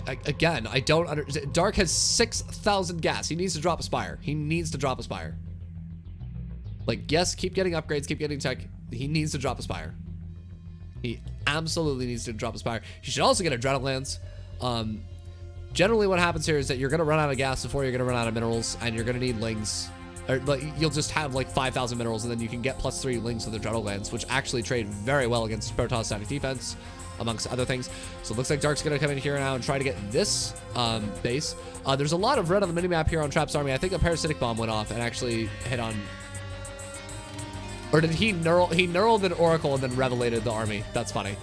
Again, I don't understand. Dark has 6,000 gas. He needs to drop a Spire. He needs to drop a Spire. Like, yes, keep getting upgrades, keep getting tech. He needs to drop a Spire. He absolutely needs to drop a Spire. He should also get Adrenal Glands. Generally what happens here is that you're going to run out of gas before you're going to run out of minerals, and you're going to need lings. Or like, you'll just have like 5,000 minerals, and then you can get +3 lings with Adrenal Glands, which actually trade very well against Protoss static defense, amongst other things. So it looks like Dark's going to come in here now and try to get this base. There's a lot of red on the minimap here on Trap's army. I think a Parasitic Bomb went off and actually hit on... Or did he knurl? He knurled an Oracle and then revelated the army. That's funny.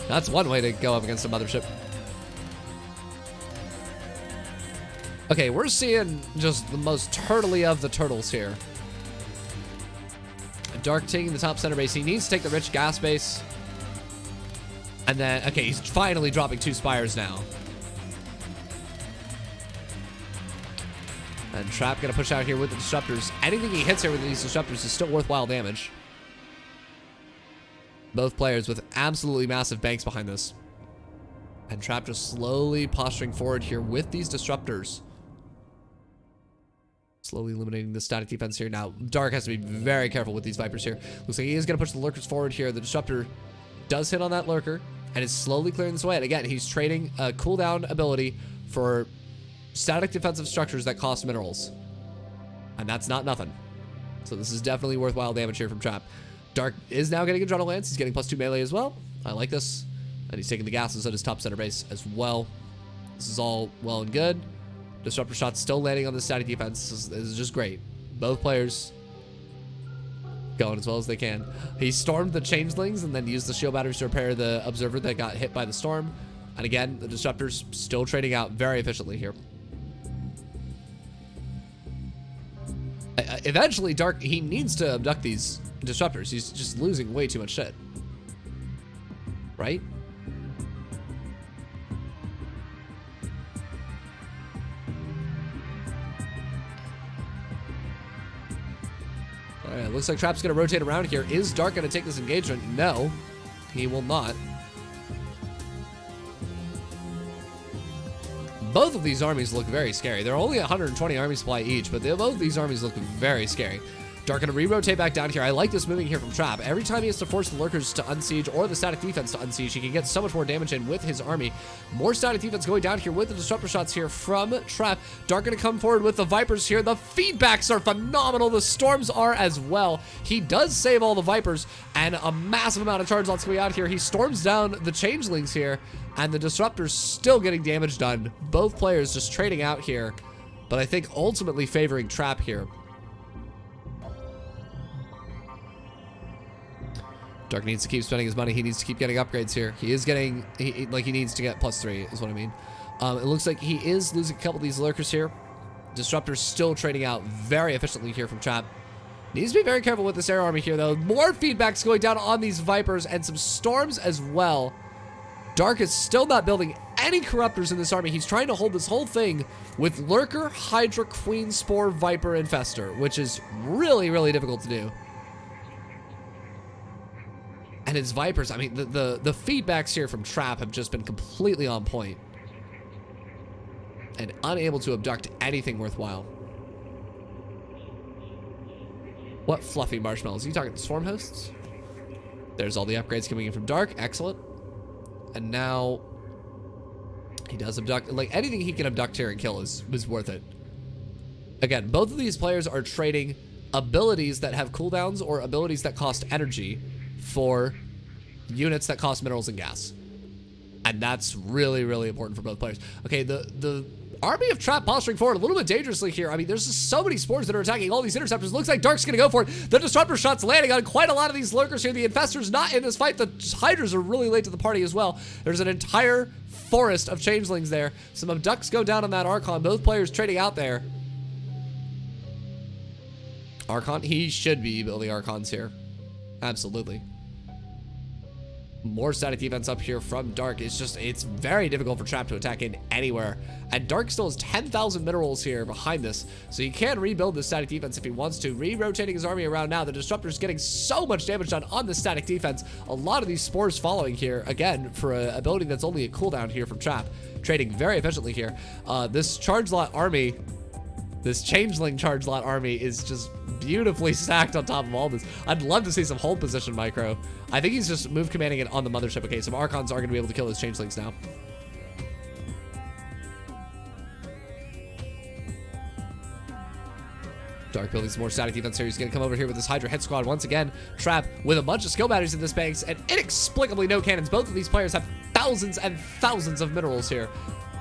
That's one way to go up against a Mothership. Okay, we're seeing just the most turtly of the turtles here. Dark taking the top center base. He needs to take the rich gas base. And then, okay, he's finally dropping 2 Spires now. And Trap gonna push out here with the Disruptors. Anything he hits here with these Disruptors is still worthwhile damage. Both players with absolutely massive banks behind this. And Trap just slowly posturing forward here with these Disruptors. Slowly eliminating the static defense here. Now, Dark has to be very careful with these Vipers here. Looks like he is going to push the Lurkers forward here. The Disruptor does hit on that Lurker and is slowly clearing this away. And again, he's trading a cooldown ability for static defensive structures that cost minerals. And that's not nothing. So this is definitely worthwhile damage here from Trap. Dark is now getting Adrenal Lance. He's getting +2 melee as well. I like this. And he's taking the gases at his top center base as well. This is all well and good. Disruptor shots still landing on the static defense. This is just great. Both players going as well as they can. He stormed the changelings and then used the shield batteries to repair the observer that got hit by the storm. And again, the Disruptor's still trading out very efficiently here. Eventually, Dark, he needs to abduct these Disruptors. He's just losing way too much shit. Right? Alright, looks like Trap's going to rotate around here. Is Dark going to take this engagement? No, he will not. Both of these armies look very scary. They're only 120 army supply each, but both of these armies look very scary. Dark going to re-rotate back down here. I like this moving here from Trap. Every time he has to force the Lurkers to unsiege or the static defense to unsiege, he can get so much more damage in with his army. More static defense going down here with the Disruptor shots here from Trap. Dark going to come forward with the Vipers here. The feedbacks are phenomenal. The Storms are as well. He does save all the Vipers and a massive amount of charge lots coming out here. He storms down the Changelings here and the Disruptor's still getting damage done. Both players just trading out here, but I think ultimately favoring Trap here. Dark needs to keep spending his money. He needs to keep getting upgrades here. He is getting, he needs to get +3 is what I mean. It looks like he is losing a couple of these Lurkers here. Disruptor's still trading out very efficiently here from Trap. Needs to be very careful with this air army here though. More feedbacks going down on these Vipers and some Storms as well. Dark is still not building any Corruptors in this army. He's trying to hold this whole thing with Lurker, Hydra, Queen, Spore, Viper, Infestor, which is really, really difficult to do. And his Vipers, I mean, the feedbacks here from Trap have just been completely on point. And unable to abduct anything worthwhile. What fluffy marshmallows? Are you talking Swarm Hosts? There's all the upgrades coming in from Dark. Excellent. And now he does abduct. Like, anything he can abduct here and kill is worth it. Again, both of these players are trading abilities that have cooldowns or abilities that cost energy for units that cost minerals and gas. And that's really, really important for both players. Okay, the army of Trap posturing forward a little bit dangerously here. I mean, there's just so many spores that are attacking all these interceptors. Looks like Dark's gonna go for it. The Disruptor shots landing on quite a lot of these Lurkers here. The Infestor's not in this fight. The Hydras are really late to the party as well. There's an entire forest of Changelings there. Some abducts go down on that Archon. Both players trading out there. Archon, he should be building Archons here. Absolutely. More static defense up here from Dark. It's very difficult for Trap to attack in anywhere. And Dark still has 10,000 minerals here behind this. So he can rebuild the static defense if he wants to. Re-rotating his army around now. The Disruptor's getting so much damage done on the static defense. A lot of these spores following here. Again, for an ability that's only a cooldown here from Trap. Trading very efficiently here. This charge lot army, this Changeling charge lot army is just beautifully stacked on top of all this. I'd love to see some hold position micro. I think he's just move commanding it on the mothership. Okay, some Archons are going to be able to kill those Changelings now. Dark building some more static defense here. He's going to come over here with this Hydra hit squad once again. Trap with a bunch of skill batteries in this base and inexplicably no cannons. Both of these players have thousands and thousands of minerals here.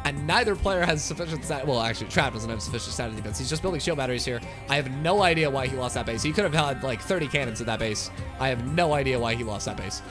And neither player has sufficient stat. Well, actually, Trap doesn't have sufficient static defense. He's just building shield batteries here. I have no idea why he lost that base. He could have had like 30 cannons at that base. I have no idea why he lost that base.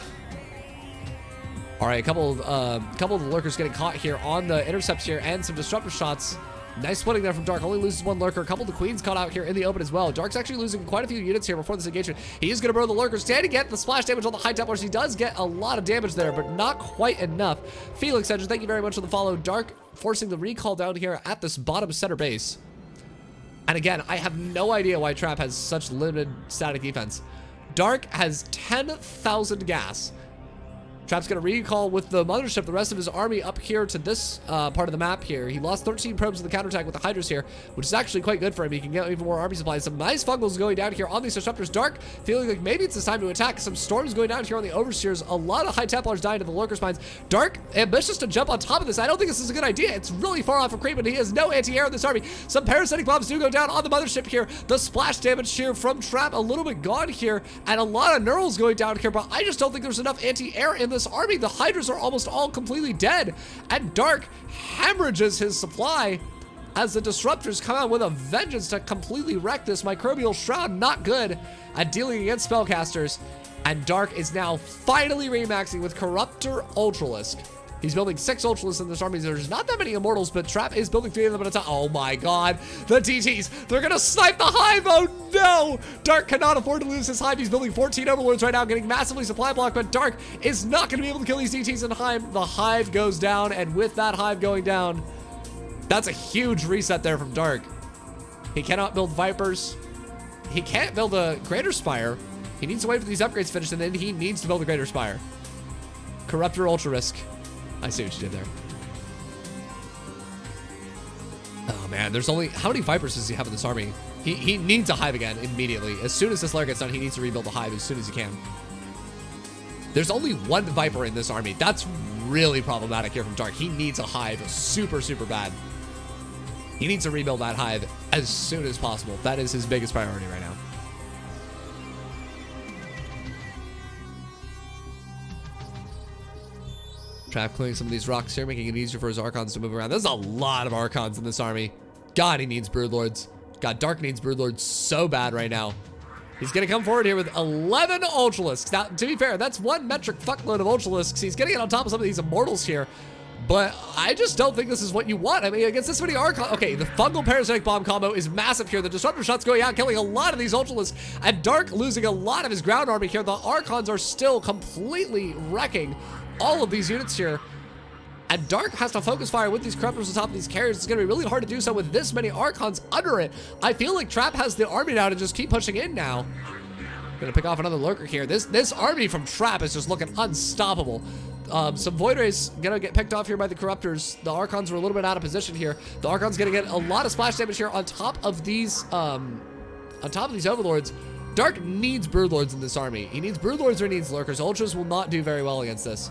All right, a couple of the Lurkers getting caught here on the intercepts here and some Disruptor shots. Nice splitting there from Dark. Only loses one Lurker. A couple of the Queens caught out here in the open as well. Dark's actually losing quite a few units here before this engagement. He is going to burn the Lurkers. Can he get the splash damage on the High Templars? He does get a lot of damage there, but not quite enough. Felix Edge, thank you very much for the follow. Dark forcing the recall down here at this bottom center base. And again, I have no idea why Trap has such limited static defense. Dark has 10,000 gas. Trap's going to recall with the mothership the rest of his army up here to this part of the map here. He lost 13 probes in the counterattack with the Hydras here, which is actually quite good for him. He can get even more army supplies. Some nice fungals going down here on these disruptors. Dark feeling like maybe it's his time to attack. Some storms going down here on the overseers. A lot of high Templars dying to the lurker spines. Dark ambitious to jump on top of this. I don't think this is a good idea. It's really far off of creep, but he has no anti-air in this army. Some parasitic bombs do go down on the mothership here. The splash damage here from Trap a little bit gone here, and a lot of neurals going down here, but I just don't think there's enough anti-air in this army. The Hydras are almost all completely dead, and Dark hemorrhages his supply as the disruptors come out with a vengeance to completely wreck this microbial shroud. Not good at dealing against spellcasters, and Dark is now finally remaxing with Corruptor Ultralisk. He's building 6 Ultralisks in this army. There's not that many Immortals, but Trap is building 3 of them at a time. Oh my god, the DTs, they're gonna snipe the Hive. Oh no! Dark cannot afford to lose his Hive. He's building 14 Overlords right now, getting massively supply blocked, but Dark is not gonna be able to kill these DTs in Hive. The Hive goes down, and with that Hive going down, that's a huge reset there from Dark. He cannot build Vipers. He can't build a Greater Spire. He needs to wait for these upgrades finished, and then he needs to build a Greater Spire. Corruptor Ultralisk. I see what you did there. Oh man, there's only, how many Vipers does he have in this army? He needs a Hive again immediately. As soon as this lair gets done, he needs to rebuild the Hive as soon as he can. There's only 1 Viper in this army. That's really problematic here from Dark. He needs a Hive super, super bad. He needs to rebuild that Hive as soon as possible. That is his biggest priority right now. Trap clearing some of these rocks here, making it easier for his Archons to move around. There's a lot of Archons in this army. God, he needs Broodlords. God, Dark needs Broodlords so bad right now. He's going to come forward here with 11 Ultralisks. Now, to be fair, that's 1 metric fuckload of Ultralisks. He's going to get on top of some of these Immortals here. But I just don't think this is what you want. I mean, against this many Archons. Okay, the Fungal Parasitic Bomb combo is massive here. The Disruptor Shot's going out, killing a lot of these Ultralisks. And Dark losing a lot of his ground army here. The Archons are still completely wrecking all of these units here. And Dark has to focus fire with these Corruptors on top of these carriers. It's going to be really hard to do so with this many Archons under it. I feel like Trap has the army now to just keep pushing in now. Gonna pick off another Lurker here. This army from Trap is just looking unstoppable. Some Void Rays gonna get picked off here by the Corruptors. The Archons are a little bit out of position here. The Archons gonna get a lot of splash damage here on top of these Overlords. Dark needs Broodlords in this army. He needs Broodlords or he needs Lurkers. Ultras will not do very well against this.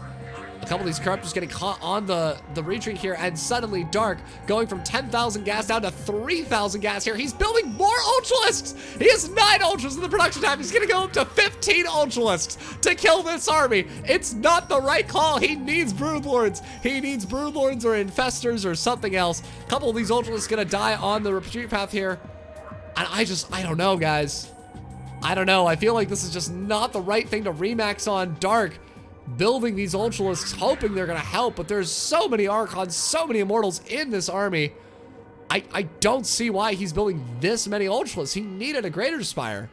A couple of these Corruptors getting caught on the retreat here, and suddenly Dark going from 10,000 gas down to 3,000 gas here. He's building more Ultralisks. He has 9 Ultras in the production time. He's gonna go up to 15 Ultralisks to kill this army. It's not the right call. He needs Broodlords. He needs Broodlords or Infestors or something else. A couple of these Ultralisks gonna die on the retreat path here. And I don't know, guys. I don't know. I feel like this is just not the right thing to remax on. Dark building these Ultralisks, hoping they're gonna help, but there's so many Archons, so many Immortals in this army. I don't see why he's building this many Ultralisks. He needed a Greater Spire.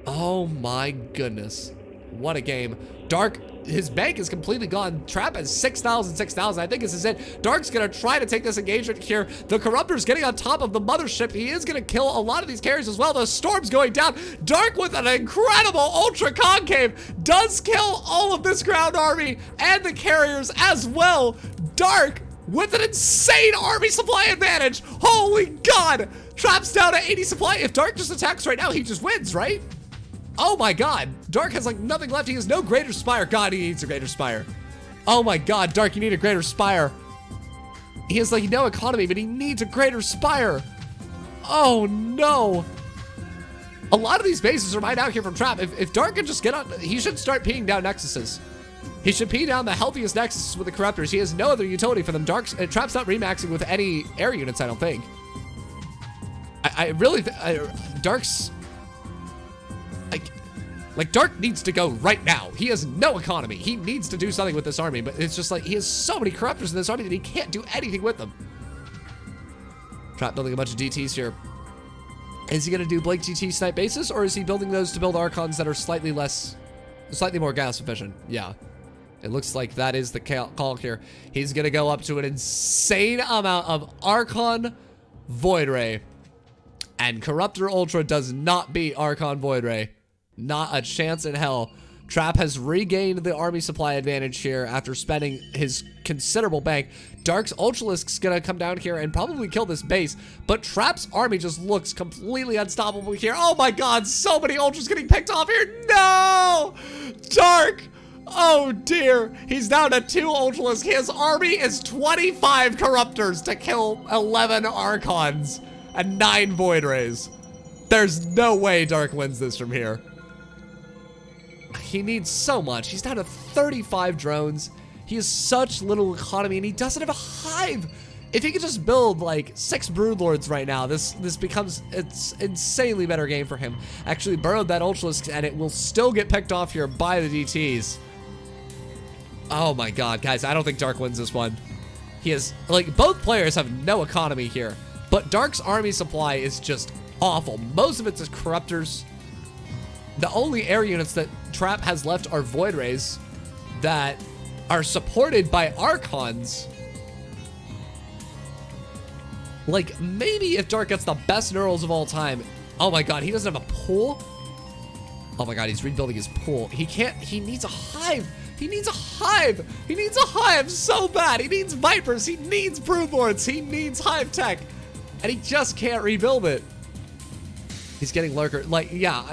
Oh my goodness. What a game. Dark, his bank is completely gone. Trap has 6,000, 6,000. I think this is it. Dark's gonna try to take this engagement here. The Corruptor's getting on top of the mothership. He is gonna kill a lot of these carriers as well. The Storm's going down. Dark with an incredible Ultra Concave does kill all of this ground army and the carriers as well. Dark with an insane army supply advantage. Holy God. Trap's down to 80 supply. If Dark just attacks right now, he just wins, right? Oh my God, Dark has like nothing left. He has no Greater Spire. God, he needs a Greater Spire. Oh my God, Dark, you need a Greater Spire. He has like no economy, but he needs a Greater Spire. Oh no. A lot of these bases are mined out here from Trap. If Dark can just get on, he should start peeing down Nexuses. He should pee down the healthiest Nexuses with the Corruptors. He has no other utility for them. Trap's not remaxing with any air units, I don't think. I really, Dark's, like Dark needs to go right now. He has no economy. He needs to do something with this army, but it's just like he has so many Corruptors in this army that he can't do anything with them. Trap building a bunch of DTs here. Is he gonna do Blake GT snipe bases, or is he building those to build Archons that are slightly more gas efficient? Yeah. It looks like that is the call here. He's gonna go up to an insane amount of Archon Void Ray. And Corruptor Ultra does not beat Archon Void Ray. Not a chance in hell. Trap has regained the army supply advantage here after spending his considerable bank. Dark's Ultralisk's gonna come down here and probably kill this base, but Trap's army just looks completely unstoppable here. Oh my god, so many Ultras getting picked off here. No! Dark! Oh dear, he's down to 2 Ultralisk. His army is 25 Corruptors to kill 11 Archons and 9 Void Rays. There's no way Dark wins this from here. He needs so much. He's down to 35 drones. He has such little economy, and he doesn't have a hive. If he could just build like 6 Broodlords right now, this becomes it's insanely better game for him. Actually burrowed that Ultralisk, and it will still get picked off here by the DTs. Oh my god, guys, I don't think Dark wins this one. He has, like, both players have no economy here, but Dark's army supply is just awful. Most of it's just Corruptors. The only air units that Trap has left are Void Rays that are supported by Archons. Like, maybe if Dark gets the best Neurals of all time. Oh my god, he doesn't have a pool? Oh my god, he's rebuilding his pool. He can't, he needs a hive. He needs a hive. He needs a hive so bad. He needs Vipers. He needs Broodlords. He needs hive tech. And he just can't rebuild it. He's getting Lurker. Like, yeah,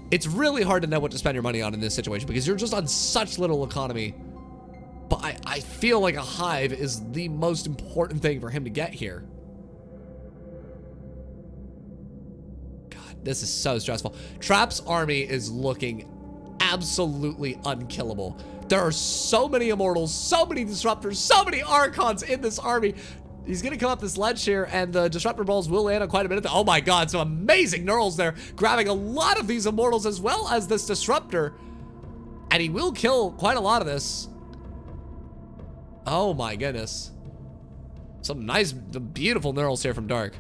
it's really hard to know what to spend your money on in this situation because you're just on such little economy. But I feel like a hive is the most important thing for him to get here. God, this is so stressful. Trap's army is looking absolutely unkillable. There are so many Immortals, so many Disruptors, so many Archons in this army. He's gonna come up this ledge here, and the Disruptor Balls will land on quite a bit of oh my god, some amazing Neurals there, grabbing a lot of these Immortals as well as this Disruptor. And he will kill quite a lot of this. Oh my goodness. Some nice, beautiful Neurals here from Dark.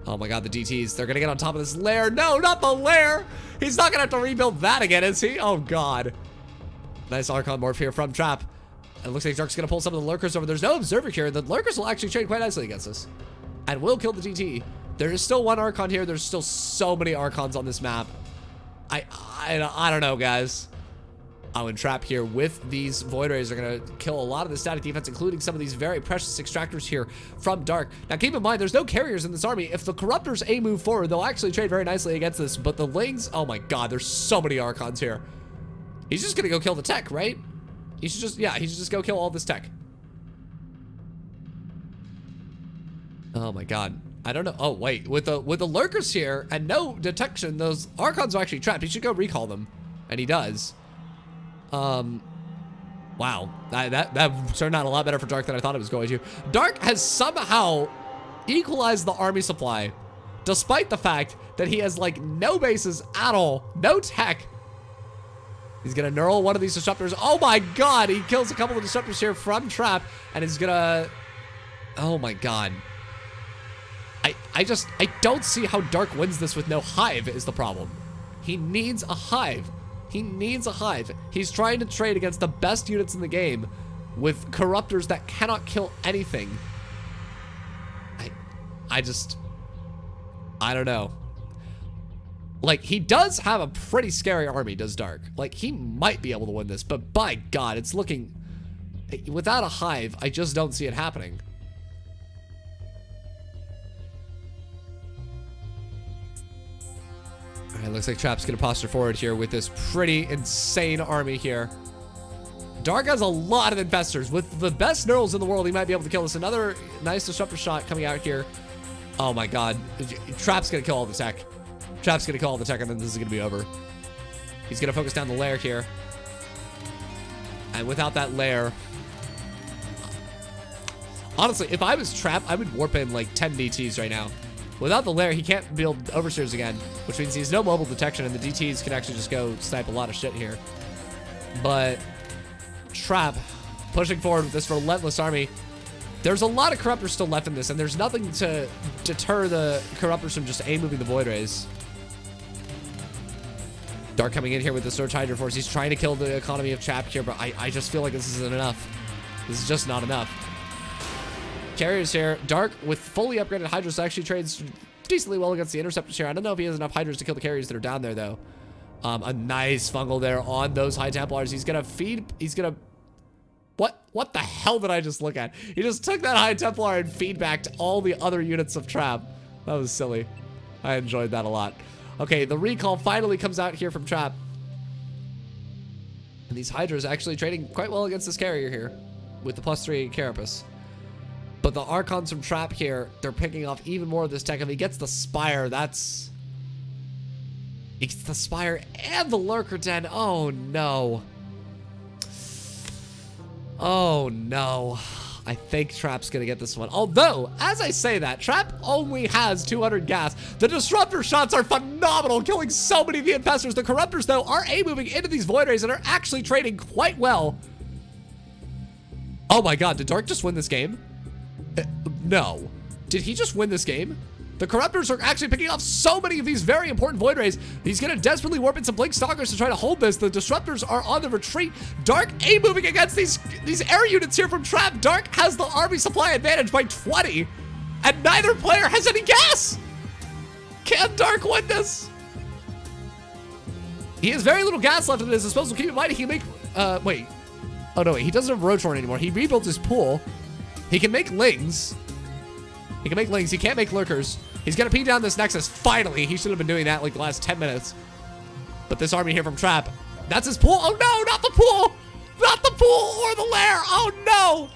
Oh my god, the DTs, they're gonna get on top of this lair. No, not the lair! He's not gonna have to rebuild that again, is he? Oh god. Nice Archon morph here from Trap. It looks like Dark's gonna pull some of the Lurkers over. There's no Observer here. The Lurkers will actually trade quite nicely against us. And will kill the DT. There is still 1 Archon here. There's still so many Archons on this map. I don't know, guys. Oh, and Trap here with these Void Rays are gonna kill a lot of the static defense, including some of these very precious extractors here from Dark. Now, keep in mind, there's no carriers in this army. If the Corruptors move forward, they'll actually trade very nicely against this. But the Lings, oh my god, there's so many Archons here. He's just gonna go kill the tech, right? He should just, yeah, he should just go kill all this tech. Oh my god. I don't know. Oh, wait. With the Lurkers here and no detection, those Archons are actually trapped. He should go recall them. And he does. Wow. That turned out a lot better for Dark than I thought it was going to. Dark has somehow equalized the army supply, despite the fact that he has, like, no bases at all. No tech. He's gonna neural one of these Disruptors. Oh my god, he kills a couple of Disruptors here from Trap, and he's gonna... Oh my god. I don't see how Dark wins this with no hive is the problem. He needs a hive. He needs a hive. He's trying to trade against the best units in the game with Corruptors that cannot kill anything. I don't know. Like, he does have a pretty scary army, does Dark. Like, he might be able to win this, but by God, it's looking... Without a hive, I just don't see it happening. All right, looks like Trap's gonna posture forward here with this pretty insane army here. Dark has a lot of Infestors. With the best Neurals in the world, he might be able to kill this. Another nice Disruptor shot coming out here. Oh my God. Trap's gonna kill all the tech. Trap's gonna kill all the tech, and then this is gonna be over. He's gonna focus down the lair here. And without that lair... Honestly, if I was Trap, I would warp in like 10 DTs right now. Without the lair, he can't build Overseers again, which means he has no mobile detection, and the DTs can actually just go snipe a lot of shit here. But Trap pushing forward with this relentless army. There's a lot of Corruptors still left in this, and there's nothing to deter the Corruptors from just moving the Void Rays. Dark coming in here with the Surge Hydra Force. He's trying to kill the economy of Trap here, but I just feel like this isn't enough. This is just not enough. Carriers here. Dark with fully upgraded Hydras actually trades decently well against the Interceptors here. I don't know if he has enough Hydras to kill the carriers that are down there, though. A nice fungal there on those High Templars. He's gonna feed, he's gonna, what the hell did I just look at? He just took that High Templar and feedbacked all the other units of Trap. That was silly. I enjoyed that a lot. Okay, the recall finally comes out here from Trap. And these Hydras actually trading quite well against this carrier here with the +3 Carapace. But the Archons from Trap here, they're picking off even more of this tech. If he gets the Spire, that's... He gets the Spire and the Lurker Den. Oh, no. Oh, no. I think Trap's going to get this one. Although, as I say that, Trap only has 200 gas. The Disruptor shots are phenomenal, killing so many of the Infestors. The Corruptors, though, are moving into these Void Rays and are actually trading quite well. Oh my god, did Dark just win this game? No. Did he just win this game? The Corruptors are actually picking off so many of these very important Void Rays. He's going to desperately warp in some Blink Stalkers to try to hold this. The Disruptors are on the retreat. Dark moving against these air units here from Trap. Dark has the army supply advantage by 20, and neither player has any gas. Can Dark win this? He has very little gas left at his disposal. Keep in mind, he can make, wait. Oh no, wait, he doesn't have Rotorn anymore. He rebuilt his pool. He can make Lings. He can make Lings. He can't make Lurkers. He's gonna pee down this Nexus. Finally, he should have been doing that like the last 10 minutes. But this army here from Trap, that's his pool. Oh no, not the pool! Not the pool or the lair. Oh no!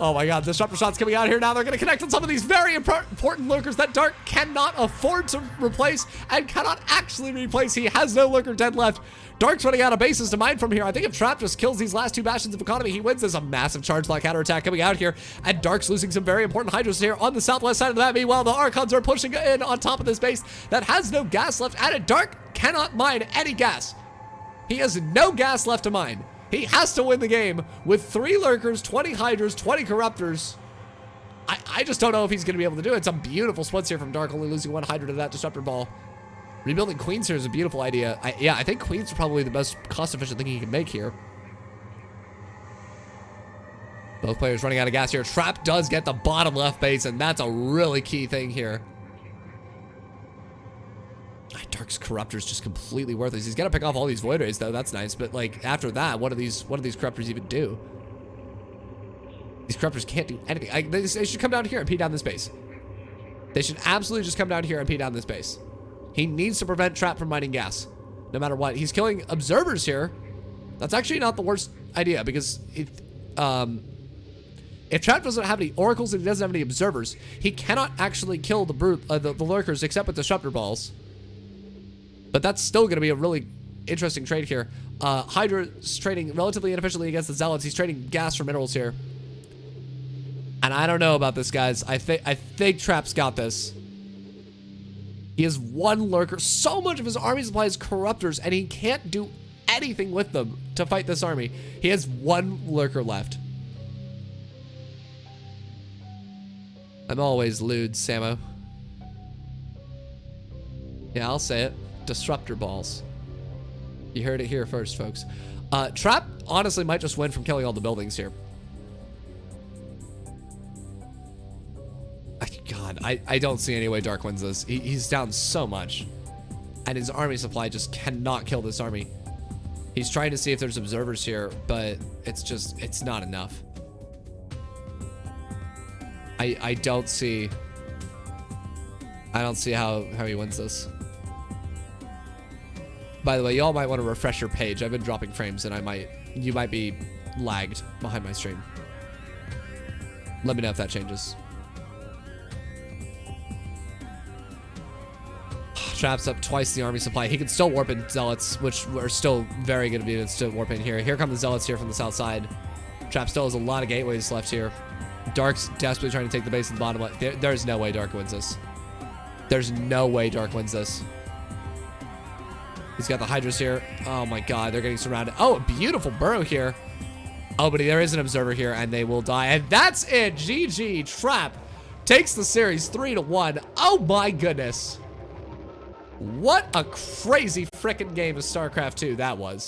Oh my god, Disruptor shots coming out here now. They're gonna connect on some of these very important Lurkers that Dark cannot afford to replace and cannot actually replace. He has no Lurker dead left. Dark's running out of bases to mine from here. I think if Trap just kills these last 2 Bastions of Economy, he wins. There's a massive charge block counterattack coming out here, and Dark's losing some very important Hydras here on the southwest side of that. Meanwhile, the Archons are pushing in on top of this base that has no gas left at it. Dark cannot mine any gas. He has no gas left to mine. He has to win the game with 3 Lurkers, 20 Hydras, 20 Corruptors. I just don't know if he's going to be able to do it. Some beautiful splits here from Dark, only losing 1 Hydra to that Disruptor Ball. Rebuilding Queens here is a beautiful idea. Yeah, I think Queens are probably the most cost-efficient thing he can make here. Both players running out of gas here. Trap does get the bottom left base, and that's a really key thing here. Dark's Corruptor's just completely worthless. He's got to pick off all these Void Rays, though. That's nice. But, like, after that, what do these Corruptors even do? These Corruptors can't do anything. They should come down here and pee down this base. They should absolutely just come down here and pee down this base. He needs to prevent Trap from mining gas, no matter what. He's killing Observers here. That's actually not the worst idea, because if Trap doesn't have any Oracles and he doesn't have any Observers, he cannot actually kill the Lurkers except with Disruptor Balls. But that's still going to be a really interesting trade here. Hydra's trading relatively inefficiently against the Zealots. He's trading gas for minerals here. And I don't know about this, guys. I think Trap's got this. He has 1 Lurker. So much of his army supply is Corruptors, and he can't do anything with them to fight this army. He has 1 Lurker left. I'm always lewd, Samo. Yeah, I'll say it. Disruptor Balls. You heard it here first, folks. Trap honestly might just win from killing all the buildings here. God, I don't see any way Dark wins this. He's down so much. And his army supply just cannot kill this army. He's trying to see if there's Observers here, but it's not enough. I don't see how he wins this. By the way, y'all might want to refresh your page. I've been dropping frames and you might be lagged behind my stream. Let me know if that changes. Trap's up twice the army supply. He can still warp in Zealots, which are still very good units to warp in here. Here come the Zealots here from the south side. Trap still has a lot of gateways left here. Dark's desperately trying to take the base at the bottom left. There's no way Dark wins this. There's no way Dark wins this. He's got the Hydras here. Oh my god, they're getting surrounded. Oh, a beautiful burrow here. Oh, but there is an Observer here, and they will die. And that's it. GG. Trap takes the series 3-1. Oh my goodness. What a crazy frickin' game of StarCraft 2 that was.